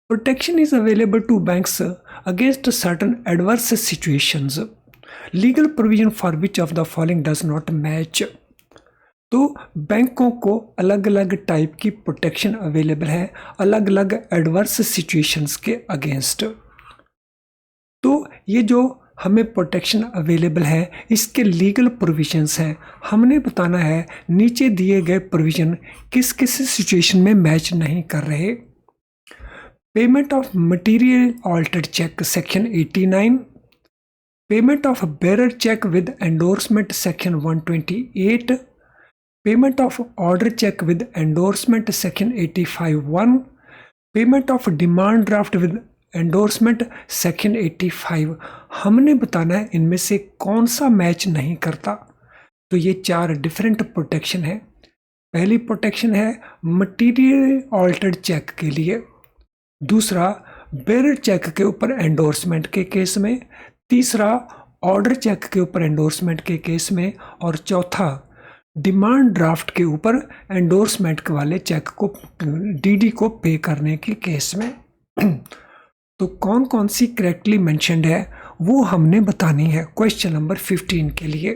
S1: Protection is available to banks against certain adverse situations, legal provision for which of the following does not match. तो बैंकों को अलग अलग टाइप की प्रोटेक्शन अवेलेबल है अलग अलग एडवर्स सिचुएशंस के अगेंस्ट। तो ये जो हमें प्रोटेक्शन अवेलेबल है इसके लीगल प्रोविजंस हैं। हमने बताना है नीचे दिए गए प्रोविजन किस किस सिचुएशन में मैच नहीं कर रहे। Payment of material altered cheque section 89, payment of bearer cheque with endorsement section 128, payment of order cheque with endorsement section 85(1), payment of demand draft with endorsement section 85। हमने बताना है इनमें से कौन सा मैच नहीं करता। तो ये 4 डिफरेंट प्रोटेक्शन है। पहली प्रोटेक्शन है मटेरियल ऑल्टर्ड चेक के लिए, दूसरा बेरर चेक के ऊपर एंडोर्समेंट के केस में, तीसरा ऑर्डर चेक के ऊपर एंडोर्समेंट के केस में, और चौथा डिमांड ड्राफ्ट के ऊपर एंडोर्समेंट वाले चेक को डीडी को पे करने के केस में। तो कौन कौन सी करेक्टली मेंशन्ड है वो हमने बतानी है क्वेश्चन नंबर 15 के लिए।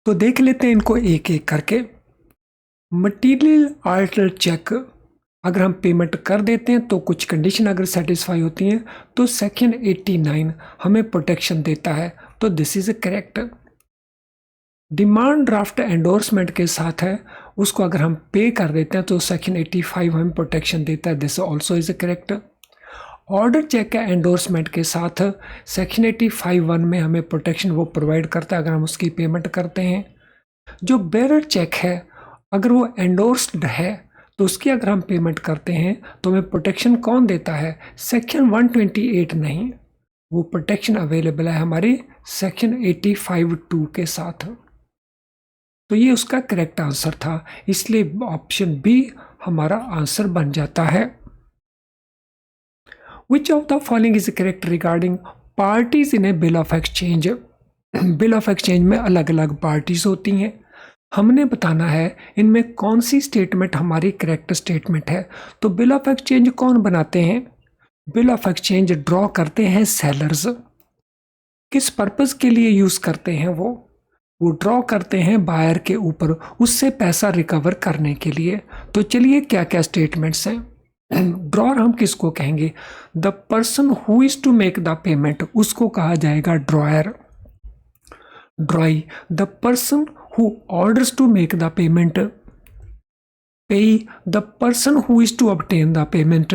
S1: तो देख लेते हैं इनको एक एक करके। मटीरियल ऑल्टर चेक अगर हम पेमेंट कर देते हैं तो कुछ कंडीशन अगर सेटिस्फाई होती हैं तो सेक्शन 89 हमें प्रोटेक्शन देता है। तो this is correct. Demand draft endorsement के साथ है, उसको अगर हम पे कर देते हैं तो सेक्शन 85 हमें प्रोटेक्शन देता है। This also is correct. Order cheque का एंडोर्समेंट के साथ सेक्शन 85(1) में हमें प्रोटेक्शन वो प्रोवाइड करता है अगर हम उसकी पेमेंट करते हैं। जो बेरर चेक है अगर वो एंडोर्स्ड है तो उसकी अगर हम पेमेंट करते हैं तो हमें प्रोटेक्शन कौन देता है? सेक्शन 128 नहीं, वो प्रोटेक्शन अवेलेबल है हमारी सेक्शन 85(2) के साथ। तो ये उसका करेक्ट आंसर था, इसलिए ऑप्शन बी हमारा आंसर बन जाता है। Which of the following is correct regarding parties in a bill of exchange? Bill of exchange में अलग अलग पार्टीज होती हैं। हमने बताना है इनमें कौन सी स्टेटमेंट हमारी करेक्ट स्टेटमेंट है। तो बिल ऑफ एक्सचेंज कौन बनाते हैं? बिल ऑफ एक्सचेंज ड्रॉ करते हैं सेलर्स। किस पर्पस के लिए यूज करते हैं? वो ड्रॉ करते हैं बायर के ऊपर उससे पैसा रिकवर करने के लिए। तो चलिए क्या क्या स्टेटमेंट्स हैं। ड्रॉर हम किसको कहेंगे? The person who is to make the payment उसको कहा जाएगा drawer. Drawee the person who orders to make the payment. Payee the person who is to obtain the payment.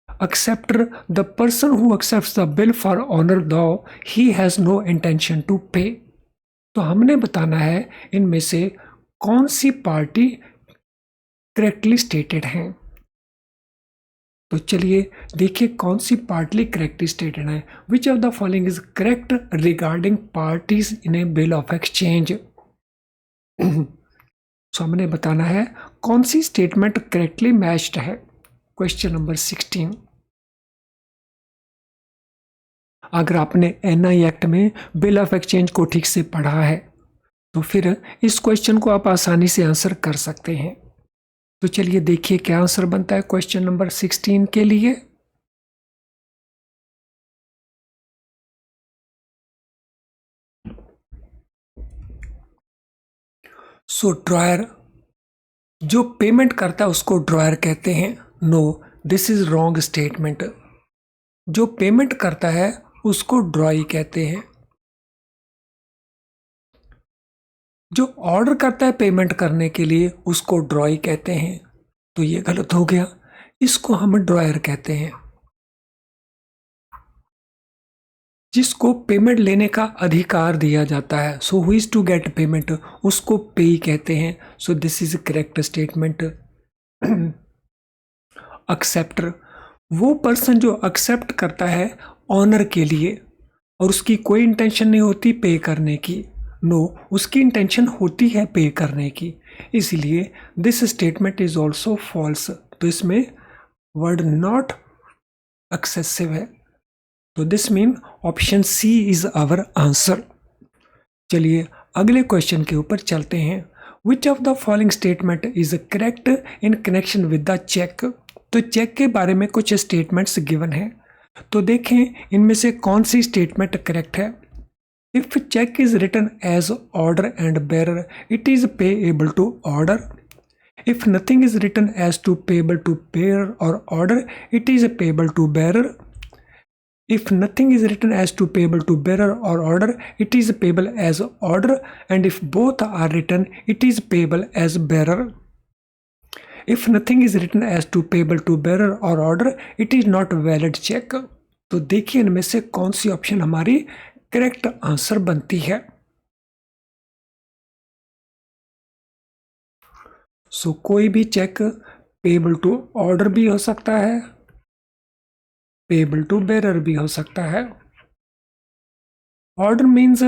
S1: Acceptor the person who accepts the bill for honour though he has no intention to pay. तो हमने बताना है इनमें से कौन सी party correctly stated है। तो चलिए देखिए कौन सी पार्टली करेक्टली स्टेटेड है। Which of the following is correct regarding parties in a bill of exchange. So हमने बताना है कौन सी स्टेटमेंट करेक्टली मैच्ड है। Question number 16। अगर आपने एनआई एक्ट में बिल ऑफ एक्सचेंज को ठीक से पढ़ा है तो फिर इस क्वेश्चन को आप आसानी से आंसर कर सकते हैं। तो चलिए देखिए क्या आंसर बनता है क्वेश्चन नंबर 16 के लिए। सो ड्रॉयर जो पेमेंट करता है उसको ड्रॉयर कहते हैं। No, this is wrong statement. जो पेमेंट करता है उसको ड्रॉई कहते हैं। जो ऑर्डर करता है पेमेंट करने के लिए उसको ड्रॉई कहते हैं। तो ये गलत हो गया, इसको हम ड्रॉयर कहते हैं। जिसको पेमेंट लेने का अधिकार दिया जाता है। So who is to get payment, उसको पेई कहते हैं। So this is correct statement. Acceptor, वो पर्सन जो एक्सेप्ट करता है ऑनर के लिए और उसकी कोई इंटेंशन नहीं होती पे करने की। नो, उसकी इंटेंशन होती है पे करने की, इसलिए this statement is also false. तो इसमें वर्ड नॉट एक्सेसिव है, तो this mean option C is our answer. चलिए अगले क्वेश्चन के ऊपर चलते हैं। Which of the following statement is correct in connection with the check. तो चेक के बारे में कुछ स्टेटमेंट्स गिवन है, तो देखें इनमें से कौन सी स्टेटमेंट करेक्ट है। If cheque is written as order and bearer, it is payable to order. If nothing is written as to payable to bearer or order, it is payable to bearer. If nothing is written as to payable to bearer or order, it is payable as order. And if both are written, it is payable as bearer. If nothing is written as to payable to bearer or order, it is not valid check. तो देखिए इनमें से कौन C option हमारी correct answer बनती है। सो कोई भी चेक पेबल टू ऑर्डर भी हो सकता है, पेबल टू बेरर भी हो सकता है। ऑर्डर मीन्स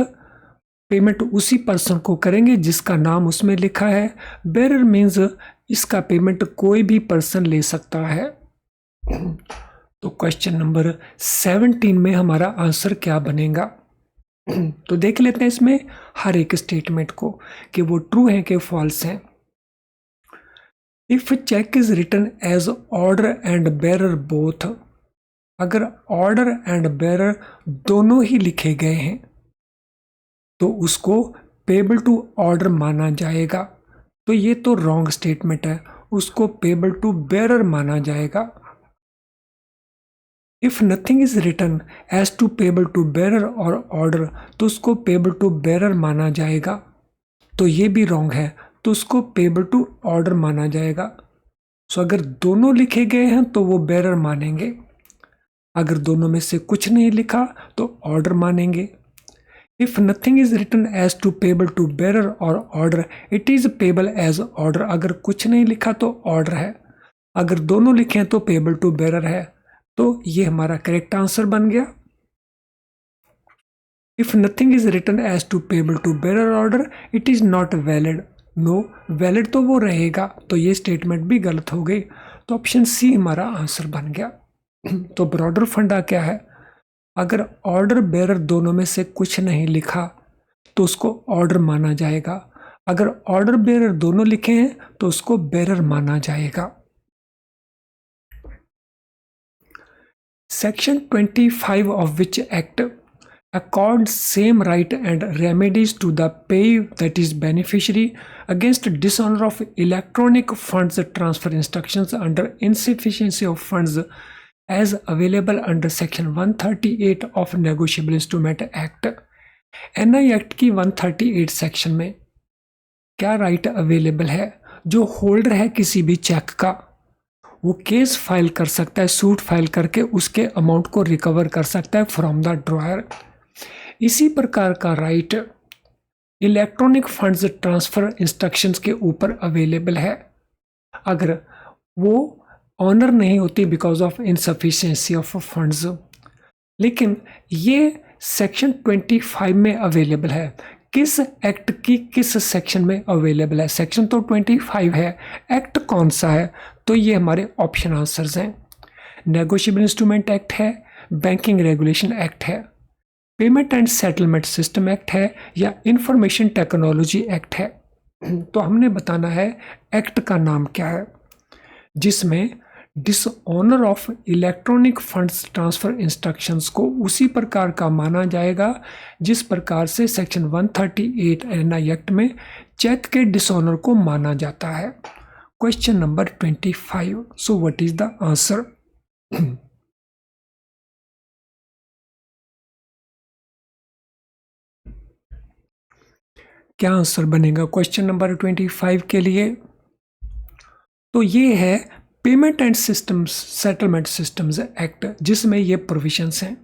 S1: पेमेंट उसी पर्सन को करेंगे जिसका नाम उसमें लिखा है। बेरर मीन्स इसका पेमेंट कोई भी पर्सन ले सकता है। तो क्वेश्चन नंबर 17 में हमारा आंसर क्या बनेगा, तो देख लेते हैं इसमें हर एक स्टेटमेंट को कि वो ट्रू है कि फॉल्स है। If cheque is written as order and bearer both, अगर ऑर्डर एंड बेरर दोनों ही लिखे गए हैं तो उसको पेबल टू ऑर्डर माना जाएगा। तो ये तो रॉन्ग स्टेटमेंट है, उसको पेबल टू बेरर माना जाएगा। If nothing is written as to payable to bearer और ऑर्डर, तो उसको पेबल टू बेरर माना जाएगा। तो ये भी रॉन्ग है, तो उसको पेबल टू ऑर्डर माना जाएगा। सो अगर दोनों लिखे गए हैं तो वो बेरर मानेंगे, अगर दोनों में से कुछ नहीं लिखा तो ऑर्डर मानेंगे। If nothing is written as to payable to bearer और order, it is payable as order, अगर कुछ नहीं लिखा तो ऑर्डर है, अगर दोनों लिखे हैं तो पेबल टू बेरर है। तो ये हमारा करेक्ट आंसर बन गया। If nothing is written as to payable to bearer order, it is not valid. No, valid तो वो रहेगा, तो ये स्टेटमेंट भी गलत हो गई। तो ऑप्शन सी हमारा आंसर बन गया। तो ब्रॉडर फंडा क्या है, अगर ऑर्डर बेरर दोनों में से कुछ नहीं लिखा तो उसको ऑर्डर माना जाएगा, अगर ऑर्डर बेरर दोनों लिखे हैं तो उसको बेरर माना जाएगा। Section 25 of which act accords same right and remedies to the payee, that is beneficiary, against dishonor of electronic funds transfer instructions under insufficiency of funds as available under section 138 of negotiable instrument act। NI act की 138 section में क्या right available है, जो holder है किसी भी check का वो केस फाइल कर सकता है, सूट फाइल करके उसके अमाउंट को रिकवर कर सकता है फ्रॉम द ड्रॉयर। इसी प्रकार का right electronic funds transfer instructions के ऊपर अवेलेबल है, अगर वो ऑनर नहीं होती because of insufficiency of funds. लेकिन ये सेक्शन 25 में अवेलेबल है, किस एक्ट की किस सेक्शन में अवेलेबल है, सेक्शन तो 25 है, एक्ट कौन सा है, तो ये हमारे ऑप्शन आंसर्स हैं। नेगोशिएबल इंस्ट्रूमेंट एक्ट है, बैंकिंग रेगुलेशन एक्ट है, payment and settlement system act है, या इंफॉर्मेशन टेक्नोलॉजी एक्ट है। तो हमने बताना है एक्ट का नाम क्या है जिसमें dishonour of electronic funds transfer instructions को उसी प्रकार का माना जाएगा जिस प्रकार से सेक्शन 138 एनआई एक्ट में चेक के डिसऑनर को माना जाता है। Question number 25, so what is the answer. क्या आंसर बनेगा क्वेश्चन नंबर 25 के लिए, तो ये है payment and systems settlement systems act, जिसमें ये प्रोविजंस हैं।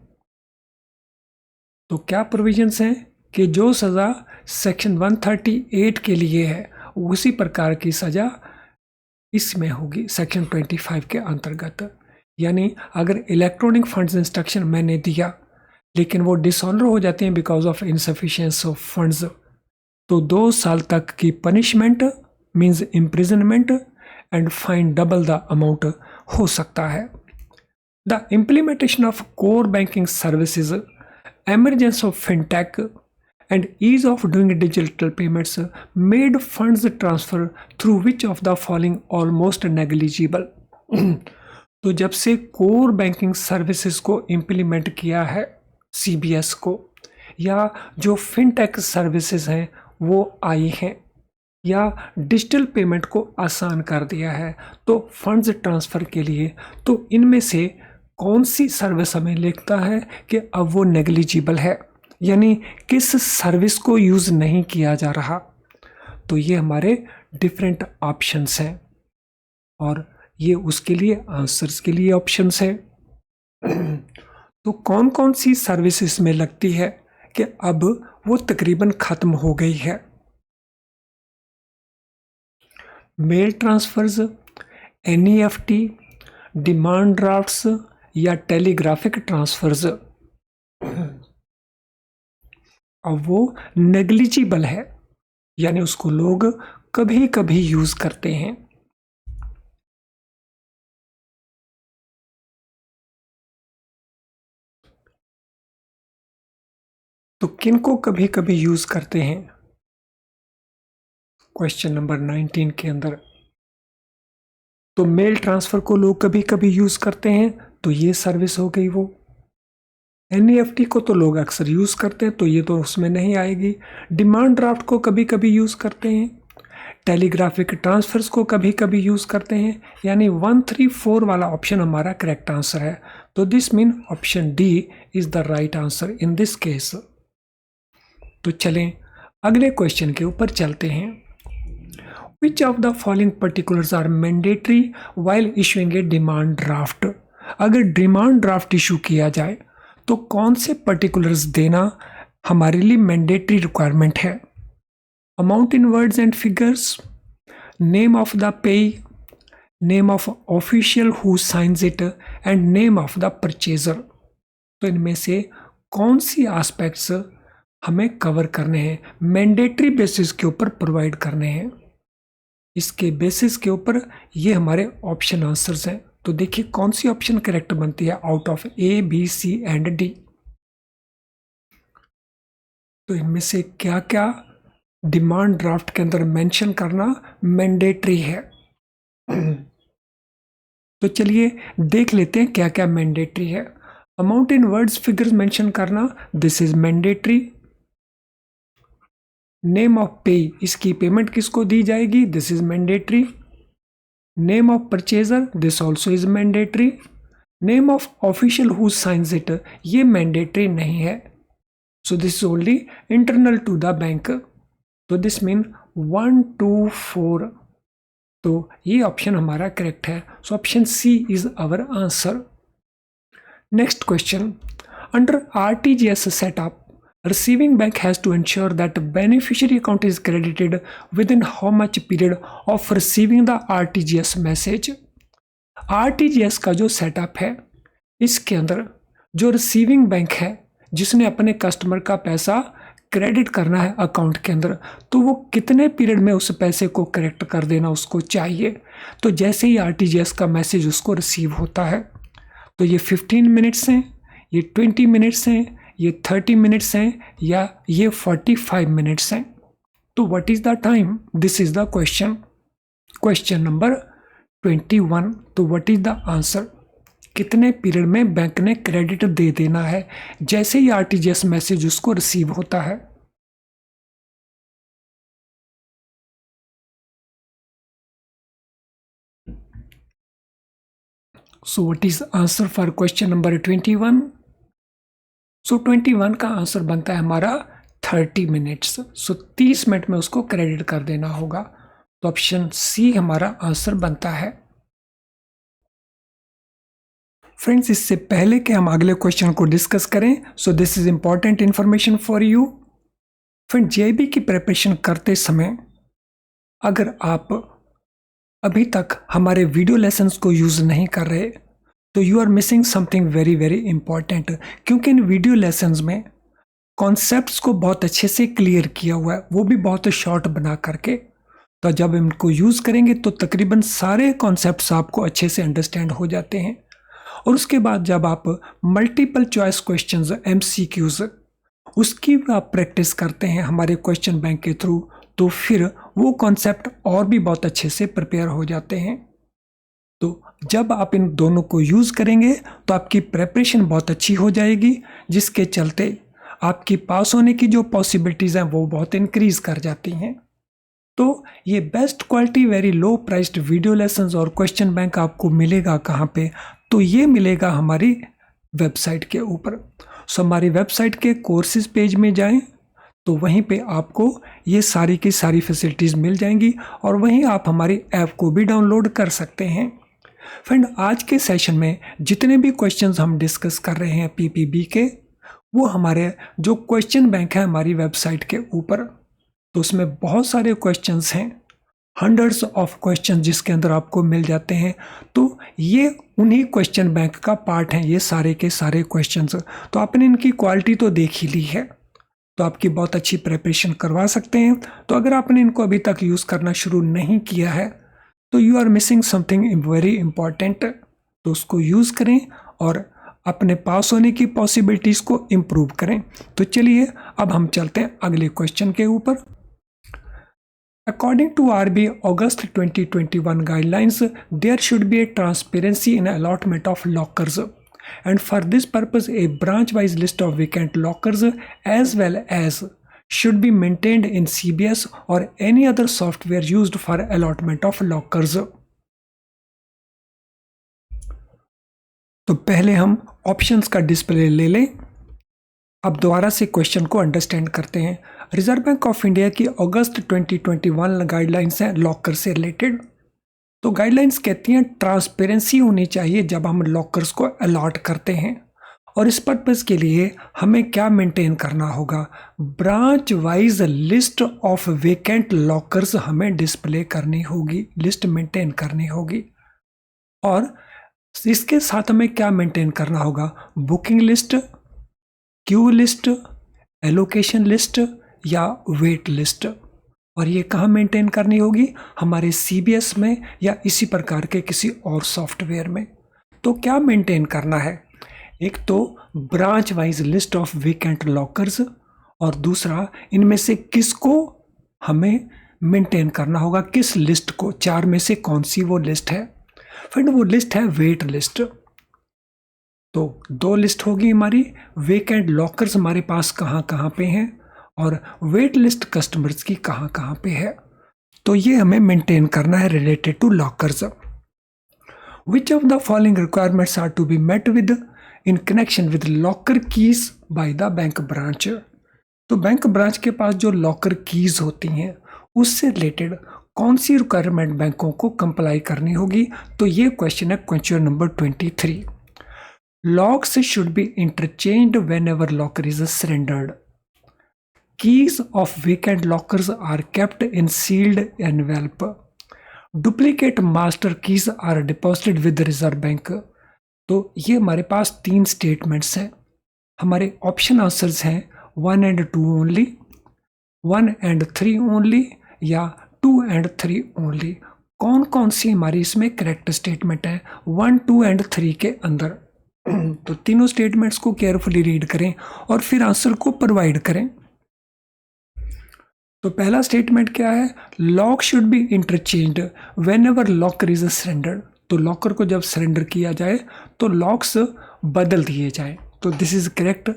S1: तो क्या प्रोविजंस हैं कि जो सज़ा सेक्शन 138 के लिए है उसी प्रकार की सज़ा इसमें होगी सेक्शन 25 के अंतर्गत। यानी अगर इलेक्ट्रॉनिक फंड्स इंस्ट्रक्शन मैंने दिया लेकिन वो डिसऑनर हो जाते हैं बिकॉज ऑफ इनसफिशियंस ऑफ फंड्स, तो 2 साल तक की punishment means imprisonment and fine double the amount हो सकता है। The implementation of core banking services, emergence of fintech and ease of doing digital payments made funds transfer through which of the following almost negligible। तो जब से core banking services को implement किया है CBS को, या जो फिनटेक सर्विसेज हैं वो आई हैं, या डिजिटल पेमेंट को आसान कर दिया है तो फंड्स ट्रांसफ़र के लिए, तो इनमें से कौन सी सर्विस हमें लिखता है कि अब वो नेग्लिजिबल है, यानी किस सर्विस को यूज़ नहीं किया जा रहा। तो ये हमारे डिफरेंट ऑप्शंस हैं और ये उसके लिए आंसर्स के लिए ऑप्शंस हैं। तो कौन कौन सी सर्विस इसमें लगती है कि अब वो तकरीबन ख़त्म हो गई है। Mail transfers, NEFT, demand drafts या टेलीग्राफिक ट्रांसफर्स, अब वो नेग्लिजिबल है, यानी उसको लोग कभी कभी यूज करते हैं। तो किनको कभी कभी यूज करते हैं, क्वेश्चन नंबर 19 के अंदर। तो मेल ट्रांसफर को लोग कभी कभी यूज करते हैं, तो ये सर्विस हो गई वो। एनईएफटी को तो लोग अक्सर यूज करते हैं, तो ये तो उसमें नहीं आएगी। डिमांड ड्राफ्ट को कभी कभी यूज करते हैं, टेलीग्राफिक ट्रांसफर्स को कभी कभी यूज करते हैं, यानी 134 वाला ऑप्शन हमारा करेक्ट आंसर है। तो this mean option D is the right answer in this case. तो चलें अगले क्वेश्चन के ऊपर चलते हैं। Which of the following particulars are mandatory while issuing a demand draft? अगर डिमांड ड्राफ्ट इशू किया जाए तो कौन से पर्टिकुलर्स देना हमारे लिए मैंडेटरी रिक्वायरमेंट है। Amount in words and figures, name of the pay, name of official who signs it and name of the purchaser. तो इनमें से कौन सी एस्पेक्ट्स हमें कवर करने हैं, मैंडेटरी बेसिस के ऊपर प्रोवाइड करने हैं। इसके बेसिस के ऊपर ये हमारे ऑप्शन आंसर्स हैं। तो देखिए कौन सी ऑप्शन करेक्ट बनती है out of A, B, C and D. तो इनमें से क्या क्या डिमांड ड्राफ्ट के अंदर मेंशन करना मैंडेटरी है। तो चलिए देख लेते हैं क्या क्या मैंडेटरी है। Amount in words figures mention करना, this is mandatory. Name of pay, इसकी पेमेंट किसको दी जाएगी, this is mandatory. Name of purchaser, this also is mandatory. Name of official who signs it, ये मैंडेटरी नहीं है, so this is only internal to the bank. तो this mean 1, 2, 4, तो ये ऑप्शन हमारा करेक्ट है। So option C is our answer. Next question, under RTGS setup, receiving bank has to ensure that beneficiary account is credited within how much period of receiving the RTGS message। RTGS का जो setup है इसके अंदर जो receiving bank है जिसने अपने customer का पैसा क्रेडिट करना है अकाउंट के अंदर, तो वो कितने पीरियड में उस पैसे को करेक्ट कर देना उसको चाहिए। तो जैसे ही RTGS का मैसेज उसको रिसीव होता है, तो ये 15 मिनट्स हैं, ये 20 मिनट्स हैं, ये 30 मिनट्स हैं, या ये 45 मिनट्स हैं। तो what is the time, this is the question, question number 21। तो व्हाट इज द आंसर, कितने पीरियड में बैंक ने क्रेडिट दे देना है जैसे ही आरटीजीएस मैसेज उसको रिसीव होता है। सो what is answer for question number 21। सो 21 का आंसर बनता है हमारा 30 मिनट्स। सो 30 मिनट में उसको क्रेडिट कर देना होगा। तो ऑप्शन सी हमारा आंसर बनता है। फ्रेंड्स, इससे पहले कि हम अगले क्वेश्चन को डिस्कस करें, so this is important information for you. Friend, JEB की प्रिपरेशन करते समय अगर आप अभी तक हमारे वीडियो लेसन्स को यूज़ नहीं कर रहे तो you are missing something very very important, क्योंकि इन वीडियो लेसन्स में कॉन्सेप्ट्स को बहुत अच्छे से क्लियर किया हुआ है, वो भी बहुत शॉर्ट बना करके। तो जब इनको यूज़ करेंगे तो तकरीबन सारे कॉन्सेप्ट्स आपको अच्छे से अंडरस्टैंड हो जाते हैं। और उसके बाद जब आप मल्टीपल चॉइस क्वेश्चंस MCQs उसकी आप प्रैक्टिस करते हैं हमारे क्वेश्चन बैंक के थ्रू, तो फिर वो कॉन्सेप्ट और भी बहुत अच्छे से प्रिपेयर हो जाते हैं। तो जब आप इन दोनों को यूज़ करेंगे तो आपकी प्रिपरेशन बहुत अच्छी हो जाएगी, जिसके चलते आपकी पास होने की जो पॉसिबिलिटीज़ हैं वो बहुत इंक्रीज़ कर जाती हैं। तो ये best quality very low priced video lessons और क्वेश्चन बैंक आपको मिलेगा कहाँ पे? तो ये मिलेगा हमारी वेबसाइट के ऊपर। सो हमारी वेबसाइट के कोर्सेज पेज में जाएं तो वहीं पे आपको ये सारी की सारी फैसिलिटीज़ मिल जाएंगी और वहीं आप हमारी ऐप को भी डाउनलोड कर सकते हैं। फ्रेंड, आज के सेशन में जितने भी क्वेश्चंस हम डिस्कस कर रहे हैं PPB के, वो हमारे जो क्वेश्चन बैंक है हमारी वेबसाइट के ऊपर, तो उसमें बहुत सारे क्वेश्चंस हैं, हंड्रेड्स ऑफ क्वेश्चन जिसके अंदर आपको मिल जाते हैं। तो ये उन्हीं क्वेश्चन बैंक का पार्ट हैं, ये सारे के सारे क्वेश्चंस। तो आपने इनकी क्वालिटी तो देख ही ली है, तो आपकी बहुत अच्छी प्रिपरेशन करवा सकते हैं। तो अगर आपने इनको अभी तक यूज़ करना शुरू नहीं किया है तो you are missing something very important. तो उसको यूज़ करें और अपने पास होने की पॉसिबिलिटीज़ को इम्प्रूव करें। तो चलिए अब हम चलते हैं अगले क्वेश्चन के ऊपर। According to RBI August 2021 guidelines, there should be a transparency in allotment of lockers, and for this purpose, a branch-wise list of vacant lockers as well as should be maintained in CBS or any other software used for allotment of lockers. तो पहले हम options का display ले लें। अब दोबारा से question को अंडरस्टैंड करते हैं। रिजर्व बैंक ऑफ इंडिया की अगस्त 2021 गाइडलाइंस हैं लॉकर से रिलेटेड। तो गाइडलाइंस कहती हैं ट्रांसपेरेंसी होनी चाहिए जब हम लॉकर्स को अलॉट करते हैं, और इस पर्पज़ के लिए हमें क्या मेंटेन करना होगा? Branch wise list of vacant lockers हमें डिस्प्ले करनी होगी, लिस्ट मेंटेन करनी होगी। और इसके साथ हमें क्या मेंटेन करना होगा? Booking list, Q list, allocation list या वेट लिस्ट। और ये कहाँ मेंटेन करनी होगी? हमारे CBS में या इसी प्रकार के किसी और सॉफ्टवेयर में। तो क्या मेंटेन करना है? एक तो branch wise list of vacant lockers, और दूसरा इनमें से किसको हमें मेंटेन करना होगा, किस लिस्ट को, चार में से कौन सी वो लिस्ट है? फ्रेंड, वो लिस्ट है वेट लिस्ट। तो दो लिस्ट होगी हमारी, वेकेंट लॉकर्स हमारे पास कहाँ कहाँ पे हैं और वेट लिस्ट कस्टमर्स की कहाँ कहाँ पे है। तो ये हमें मेंटेन करना है related to lockers. Which of the following requirements are to be met with in connection with locker keys by the bank branch. तो बैंक ब्रांच के पास जो लॉकर कीज होती हैं उससे रिलेटेड कौन सी रिक्वायरमेंट बैंकों को कंप्लाई करनी होगी? तो ये क्वेश्चन है question number 23। Locks should be interchanged whenever locker is surrendered. Keys of vacant lockers are kept in sealed envelope. Duplicate master keys are deposited with the Reserve Bank. तो ये हमारे पास तीन स्टेटमेंट्स हैं। हमारे ऑप्शन आंसर्स हैं 1 and 2 only, 1 and 3 only या 2 and 3 only. कौन कौन सी हमारी इसमें करेक्ट स्टेटमेंट है 1, 2 and 3 के अंदर? तो तीनों स्टेटमेंट्स को केयरफुली रीड करें और फिर आंसर को प्रोवाइड करें। तो पहला स्टेटमेंट क्या है? Lock should be interchanged whenever locker is surrendered. तो लॉकर को जब सरेंडर किया जाए तो लॉक्स बदल दिए जाए। तो this is correct.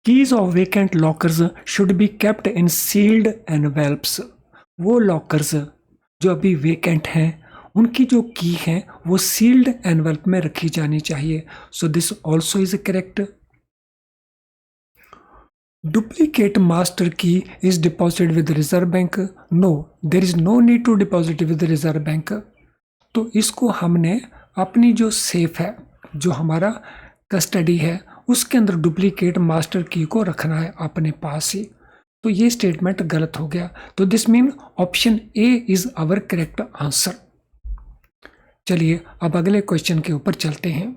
S1: Keys of vacant lockers should be kept in sealed envelopes. वो लॉकर्स जो अभी वेकेंट हैं उनकी जो की है वो सील्ड एनवेल्प में रखी जानी चाहिए। So this also is correct. Duplicate master key is deposited with reserve bank. No, there is no need to deposit with reserve bank. तो इसको हमने अपनी जो सेफ है, जो हमारा कस्टडी है, उसके अंदर डुप्लीकेट मास्टर की को रखना है अपने पास ही। तो ये स्टेटमेंट गलत हो गया। तो this mean option A is our correct answer. चलिए अब अगले क्वेश्चन के ऊपर चलते हैं।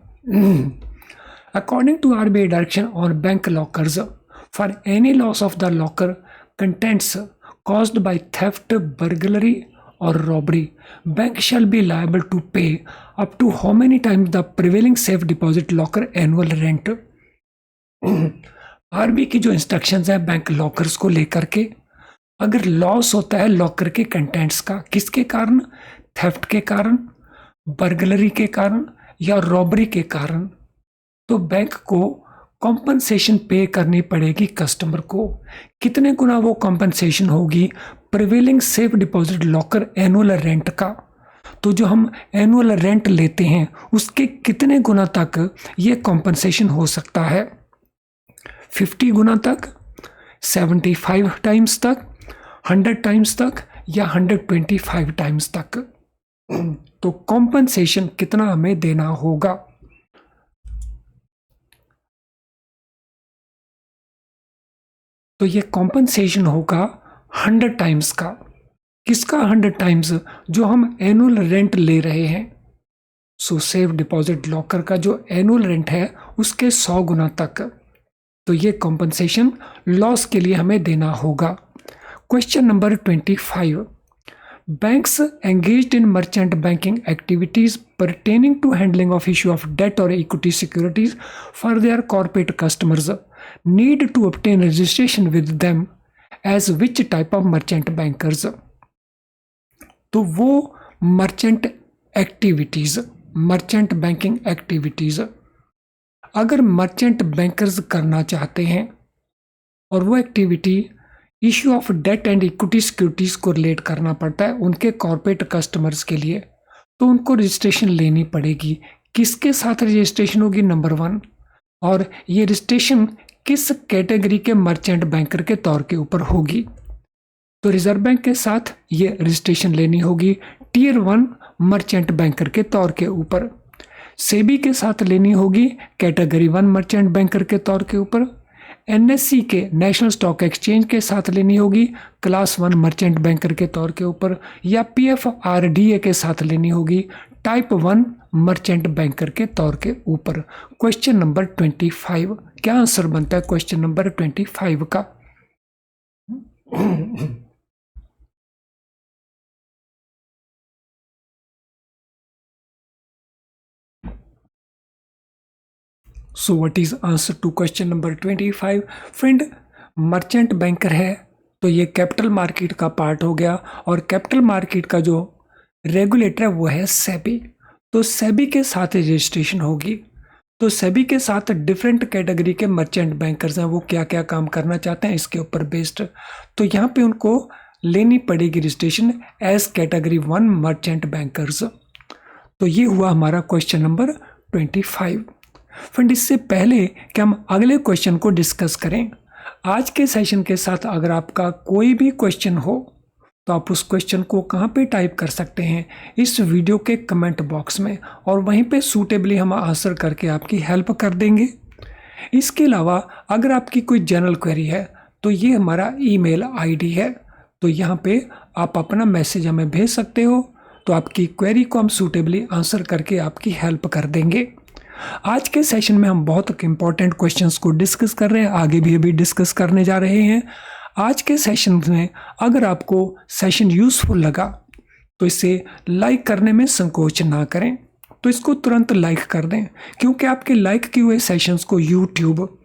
S1: According to RBI direction on bank lockers, for any loss of the locker contents caused by theft, burglary or robbery, bank shall be liable to pay up to how many times the prevailing safe deposit locker annual rent? RBI की जो instructions है bank lockers को लेकर के, अगर loss होता है locker के कंटेंट्स का, किसके कारण? थेफ्ट के कारण, बर्गलरी के कारण या रॉबरी के कारण, तो बैंक को कॉम्पनसेशन पे करनी पड़ेगी कस्टमर को। कितने गुना वो कॉम्पनसेशन होगी? Prevailing safe deposit locker annual rent का। तो जो हम एनुअल रेंट लेते हैं उसके कितने गुना तक ये कॉम्पनसेशन हो सकता है? 50 गुना तक, 75 टाइम्स तक, 100 टाइम्स तक या 125 टाइम्स तक। तो कॉम्पनसेशन कितना हमें देना होगा? तो ये कॉम्पनसेशन होगा 100 टाइम्स का। किसका 100 टाइम्स? जो हम एनुअल रेंट ले रहे हैं। सो सेफ डिपॉजिट लॉकर का जो एनुअल रेंट है उसके 100 गुना तक। तो ये कॉम्पनसेशन लॉस के लिए हमें देना होगा। Question number 25, banks engaged in merchant banking activities pertaining to handling of issue of debt or equity securities for their corporate customers need to obtain registration with them as which type of merchant bankers? तो वो merchant activities, merchant banking activities अगर merchant bankers करना चाहते हैं और वो activity issue of debt and equity securities को relate करना पड़ता है उनके कॉर्पोरेट कस्टमर्स के लिए, तो उनको रजिस्ट्रेशन लेनी पड़ेगी। किसके साथ रजिस्ट्रेशन होगी? नंबर 1। और ये रजिस्ट्रेशन किस कैटेगरी के मर्चेंट बैंकर के तौर के ऊपर होगी? तो रिजर्व बैंक के साथ ये रजिस्ट्रेशन लेनी होगी टियर 1 मर्चेंट बैंकर के तौर के ऊपर। सेबी के साथ लेनी होगी कैटेगरी 1 मर्चेंट बैंकर के तौर के ऊपर। एनएससी के, नेशनल स्टॉक एक्सचेंज के साथ लेनी होगी क्लास 1 मर्चेंट बैंकर के तौर के ऊपर, या पीएफआरडीए के साथ लेनी होगी टाइप 1 मर्चेंट बैंकर के तौर के ऊपर। क्वेश्चन नंबर 25, क्या आंसर बनता है क्वेश्चन नंबर 25 का? So what is answer to question number 25? Friend, merchant banker है तो ये कैपिटल मार्केट का पार्ट हो गया, और कैपिटल मार्केट का जो रेगुलेटर है वो है सेबी। तो सेबी के साथ रजिस्ट्रेशन होगी। तो सेबी के साथ डिफरेंट कैटेगरी के मर्चेंट बैंकर्स हैं, वो क्या क्या काम करना चाहते हैं इसके ऊपर बेस्ड। तो यहाँ पे उनको लेनी पड़ेगी registration as category 1 merchant bankers. तो ये हुआ हमारा क्वेश्चन नंबर 25। फ्रेंड, इससे पहले कि हम अगले क्वेश्चन को डिस्कस करें, आज के सेशन के साथ अगर आपका कोई भी क्वेश्चन हो तो आप उस क्वेश्चन को कहाँ पे टाइप कर सकते हैं? इस वीडियो के कमेंट बॉक्स में, और वहीं पे सूटेबली हम आंसर करके आपकी हेल्प कर देंगे। इसके अलावा अगर आपकी कोई जनरल क्वेरी है तो ये हमारा ईमेल आईडी है, तो यहाँ पे आप अपना मैसेज हमें भेज सकते हो, तो आपकी क्वेरी को हम सूटेबली आंसर करके आपकी हेल्प कर देंगे। आज के सेशन में हम बहुत इंपॉर्टेंट क्वेश्चंस को डिस्कस कर रहे हैं, आगे भी अभी डिस्कस करने जा रहे हैं। आज के सेशन में अगर आपको सेशन यूजफुल लगा तो इसे लाइक करने में संकोच ना करें, तो इसको तुरंत लाइक कर दें, क्योंकि आपके लाइक किए हुए सेशंस को यूट्यूब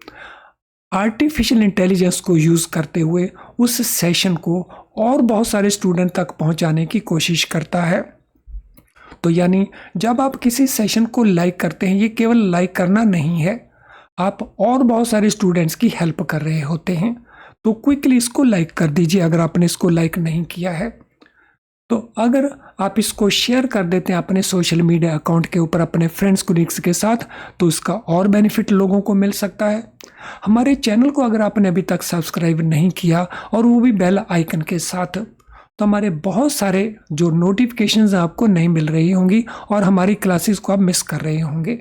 S1: आर्टिफिशियल इंटेलिजेंस को यूज़ करते हुए उस सेशन को और बहुत सारे स्टूडेंट तक पहुंचाने की कोशिश करता है। तो यानी जब आप किसी सेशन को लाइक करते हैं, ये केवल लाइक करना नहीं है, आप और बहुत सारे स्टूडेंट्स की हेल्प कर रहे होते हैं। तो क्विकली इसको लाइक कर दीजिए अगर आपने इसको लाइक नहीं किया है। तो अगर आप इसको शेयर कर देते हैं अपने सोशल मीडिया अकाउंट के ऊपर अपने फ्रेंड्स कोलीग्स के साथ, तो इसका और बेनिफिट लोगों को मिल सकता है। हमारे चैनल को अगर आपने अभी तक सब्सक्राइब नहीं किया, और वो भी बेल आइकन के साथ, तो हमारे बहुत सारे जो नोटिफिकेशंस आपको नहीं मिल रही होंगी और हमारी क्लासेस को आप मिस कर रहे होंगे।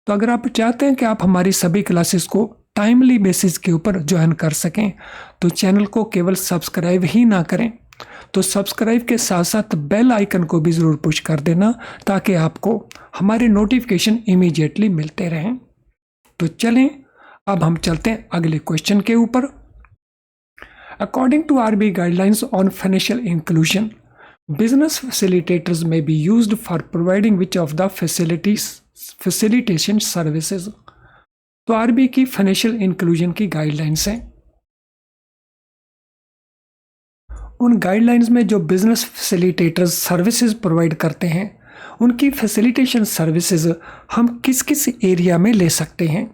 S1: तो अगर आप चाहते हैं कि आप हमारी सभी क्लासेस को टाइमली बेसिस के ऊपर ज्वाइन कर सकें तो चैनल को केवल सब्सक्राइब ही ना करें, तो सब्सक्राइब के साथ साथ बेल आइकन को भी ज़रूर पुश कर देना ताकि आपको हमारे नोटिफिकेशन इमीडिएटली मिलते रहें। तो चलें अब हम चलते हैं अगले क्वेश्चन के ऊपर। According to RBI guidelines on financial inclusion, business facilitators may be used for providing which of the facilitation services। तो आरबीआई की फाइनेंशियल इंक्लूजन की गाइडलाइंस हैं। उन गाइडलाइंस में जो बिजनेस फैसिलिटेटर्स सर्विसेज प्रोवाइड करते हैं उनकी फैसिलिटेशन सर्विसेज हम किस किस एरिया में ले सकते हैं।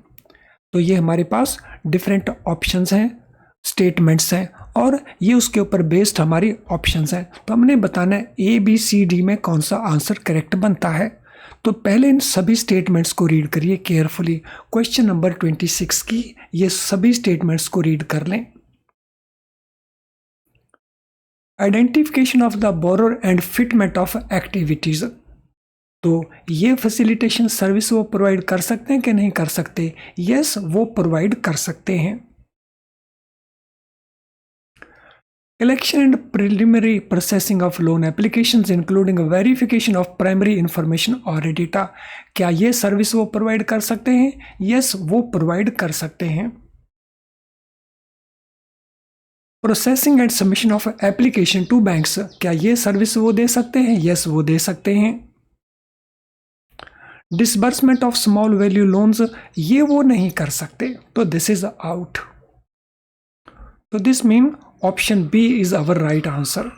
S1: तो ये हमारे पास डिफरेंट ऑप्शंस हैं, स्टेटमेंट्स हैं और ये उसके ऊपर बेस्ड हमारी ऑप्शंस हैं। तो हमने बताना है ए बी सी डी में कौन सा आंसर करेक्ट बनता है। तो पहले इन सभी स्टेटमेंट्स को रीड करिए केयरफुली। क्वेश्चन नंबर 26 की ये सभी स्टेटमेंट्स को रीड कर लें। Identification of the borrower and fitment of activities, तो ये फैसिलिटेशन सर्विस वो प्रोवाइड कर सकते हैं कि नहीं कर सकते? यस, वो प्रोवाइड कर सकते हैं। Collection and preliminary processing of loan applications including verification of primary information or data, क्या ये सर्विस वो प्रोवाइड कर सकते हैं? यस, वो प्रोवाइड कर सकते हैं। Processing and submission of application to banks, क्या ये सर्विस वो दे सकते हैं? यस, वो दे सकते हैं। Disbursement of small value loans, ये वो नहीं कर सकते, तो दिस इज आउट। तो this mean option B is our right answer.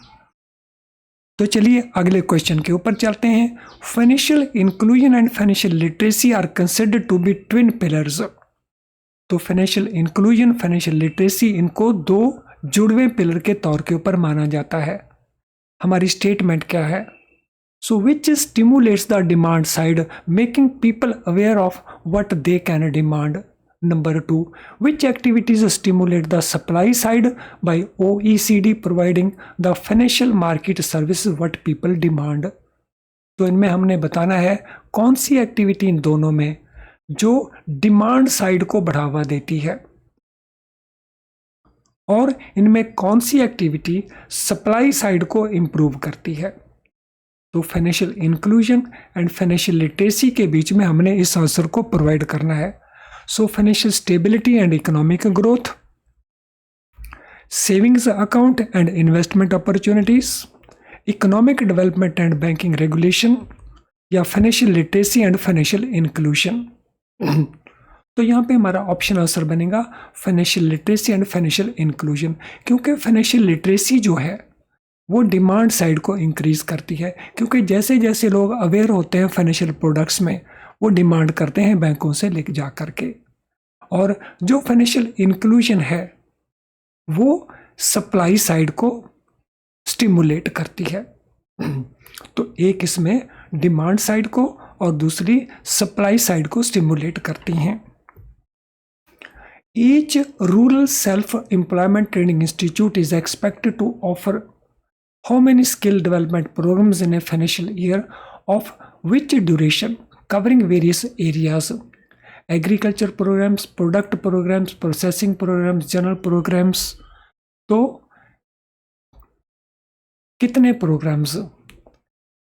S1: तो चलिए अगले क्वेश्चन के ऊपर चलते हैं। Financial inclusion and financial literacy are considered to be twin pillars. तो फाइनेंशियल इंक्लूजन, फाइनेंशियल लिटरेसी, इनको दो जुड़वे पिलर के तौर के ऊपर माना जाता है। हमारी स्टेटमेंट क्या है? So which stimulates the demand side making people aware of what they can demand. Number 2, which activities stimulate the supply side by OECD providing the financial market services what people demand। तो इनमें हमने बताना है कौन सी activity in दोनों में जो demand side को बढ़ावा देती है और इनमें कौन सी एक्टिविटी सप्लाई साइड को इंप्रूव करती है। तो financial inclusion and financial literacy के बीच में हमने इस आंसर को प्रोवाइड करना है। So financial stability and economic growth, savings account and investment opportunities, economic development and banking regulation, या financial literacy and financial inclusion। तो यहाँ पे हमारा ऑप्शन आंसर बनेगा financial literacy and financial inclusion, क्योंकि फाइनेंशियल लिटरेसी जो है वो डिमांड साइड को इंक्रीज करती है, क्योंकि जैसे जैसे लोग अवेयर होते हैं फाइनेंशियल प्रोडक्ट्स में वो डिमांड करते हैं बैंकों से लेके जा करके। और जो फाइनेंशियल इंक्लूजन है वो सप्लाई साइड को स्टिमुलेट करती है। तो एक इसमें डिमांड साइड को और दूसरी सप्लाई साइड को स्टिमुलेट करती हैं। Each rural self employment training institute is expected to offer how many skill development programmes in a financial year of which duration covering various areas. Agriculture programmes, product programmes, processing programmes, general programmes. तो कितने programmes?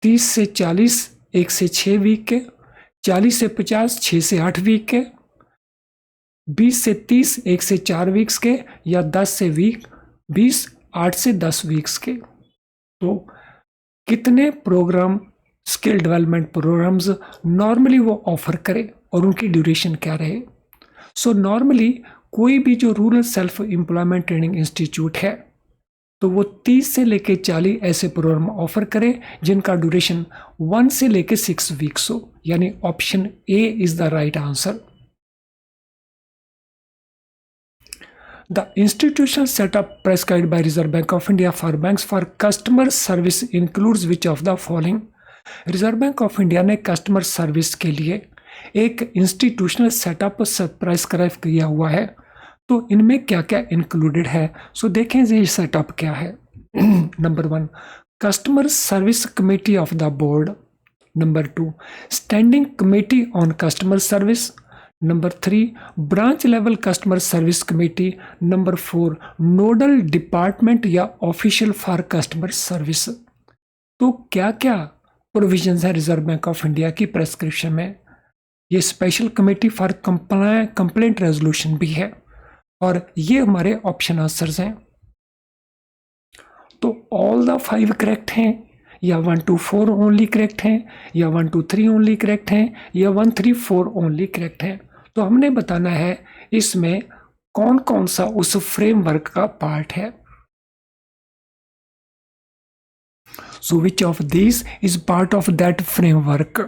S1: 30 से 40, 1 से 6 week के, 40 से 50, 6 से 8 week के, 20 से 30, 1 से 4 वीक्स के, या 10 से 20, 8 से 10 वीक्स के। तो कितने programme, skill development programmes normally वो ऑफर करे और उनकी ड्यूरेशन क्या रहे। सो नॉर्मली कोई भी जो rural self employment training institute है तो वो 30 से लेके 40 ऐसे प्रोग्राम ऑफर करे जिनका ड्यूरेशन 1 से लेके 6 वीक्स हो, यानी option A is the right answer. The institutional setup prescribed by Reserve Bank of India for banks for customer service includes which of the following। Reserve bank of India ने customer service के लिए एक institutional setup prescribe किया हुआ है, तो इनमें क्या क्या इंक्लूडेड है। सो देखें ये सेटअप क्या है। Number 1, Customer Service Committee of the Board. Number 2, Standing Committee on Customer Service. Number 3, Branch Level Customer Service Committee. Number 4, Nodal Department या Official for Customer Service. तो क्या क्या प्रोविजंस है रिजर्व बैंक ऑफ इंडिया की prescription में? ये special committee for complaint resolution भी है, और ये हमारे ऑप्शन आंसर्स हैं। तो ऑल द 5 करेक्ट हैं, या 1 to 4 ओनली करेक्ट हैं, या 1 to 3 ओनली करेक्ट हैं, या 1 3 4 ओनली करेक्ट हैं? तो हमने बताना है इसमें कौन कौन सा उस फ्रेमवर्क का पार्ट है। So which of these is part of that framework?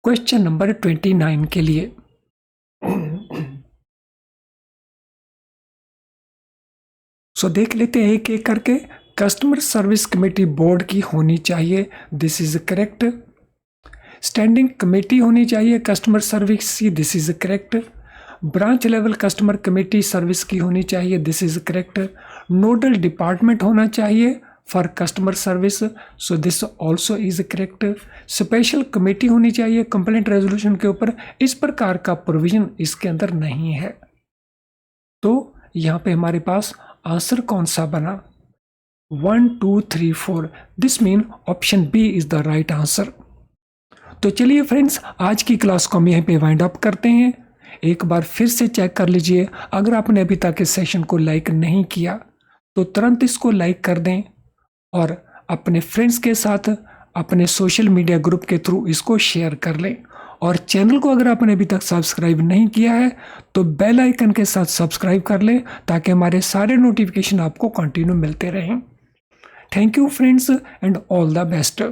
S1: Question number 29 के लिए देख लेते हैं एक एक करके। कस्टमर सर्विस कमेटी बोर्ड की होनी चाहिए, this is correct. Standing committee होनी चाहिए कस्टमर सर्विस की, this is correct. Branch level customer committee service की होनी चाहिए, this is correct. Nodal department होना चाहिए for customer service, so this also is correct. Special committee होनी चाहिए कंप्लेंट रेजोल्यूशन के ऊपर, इस प्रकार का प्रोविजन इसके अंदर नहीं है। तो यहाँ पे हमारे पास आंसर कौन सा बना? 1 2 3 4, this mean option B is the right answer. तो चलिए फ्रेंड्स, आज की क्लास को हम यहीं पे वाइंड अप करते हैं। एक बार फिर से चेक कर लीजिए, अगर आपने अभी तक इस सेशन को लाइक नहीं किया तो तुरंत इसको लाइक कर दें, और अपने फ्रेंड्स के साथ अपने सोशल मीडिया ग्रुप के थ्रू इसको शेयर कर लें। और चैनल को अगर आपने अभी तक सब्सक्राइब नहीं किया है तो बेल आइकन के साथ सब्सक्राइब कर लें, ताकि हमारे सारे नोटिफिकेशन आपको कंटिन्यू मिलते रहें। Thank you friends and all the best.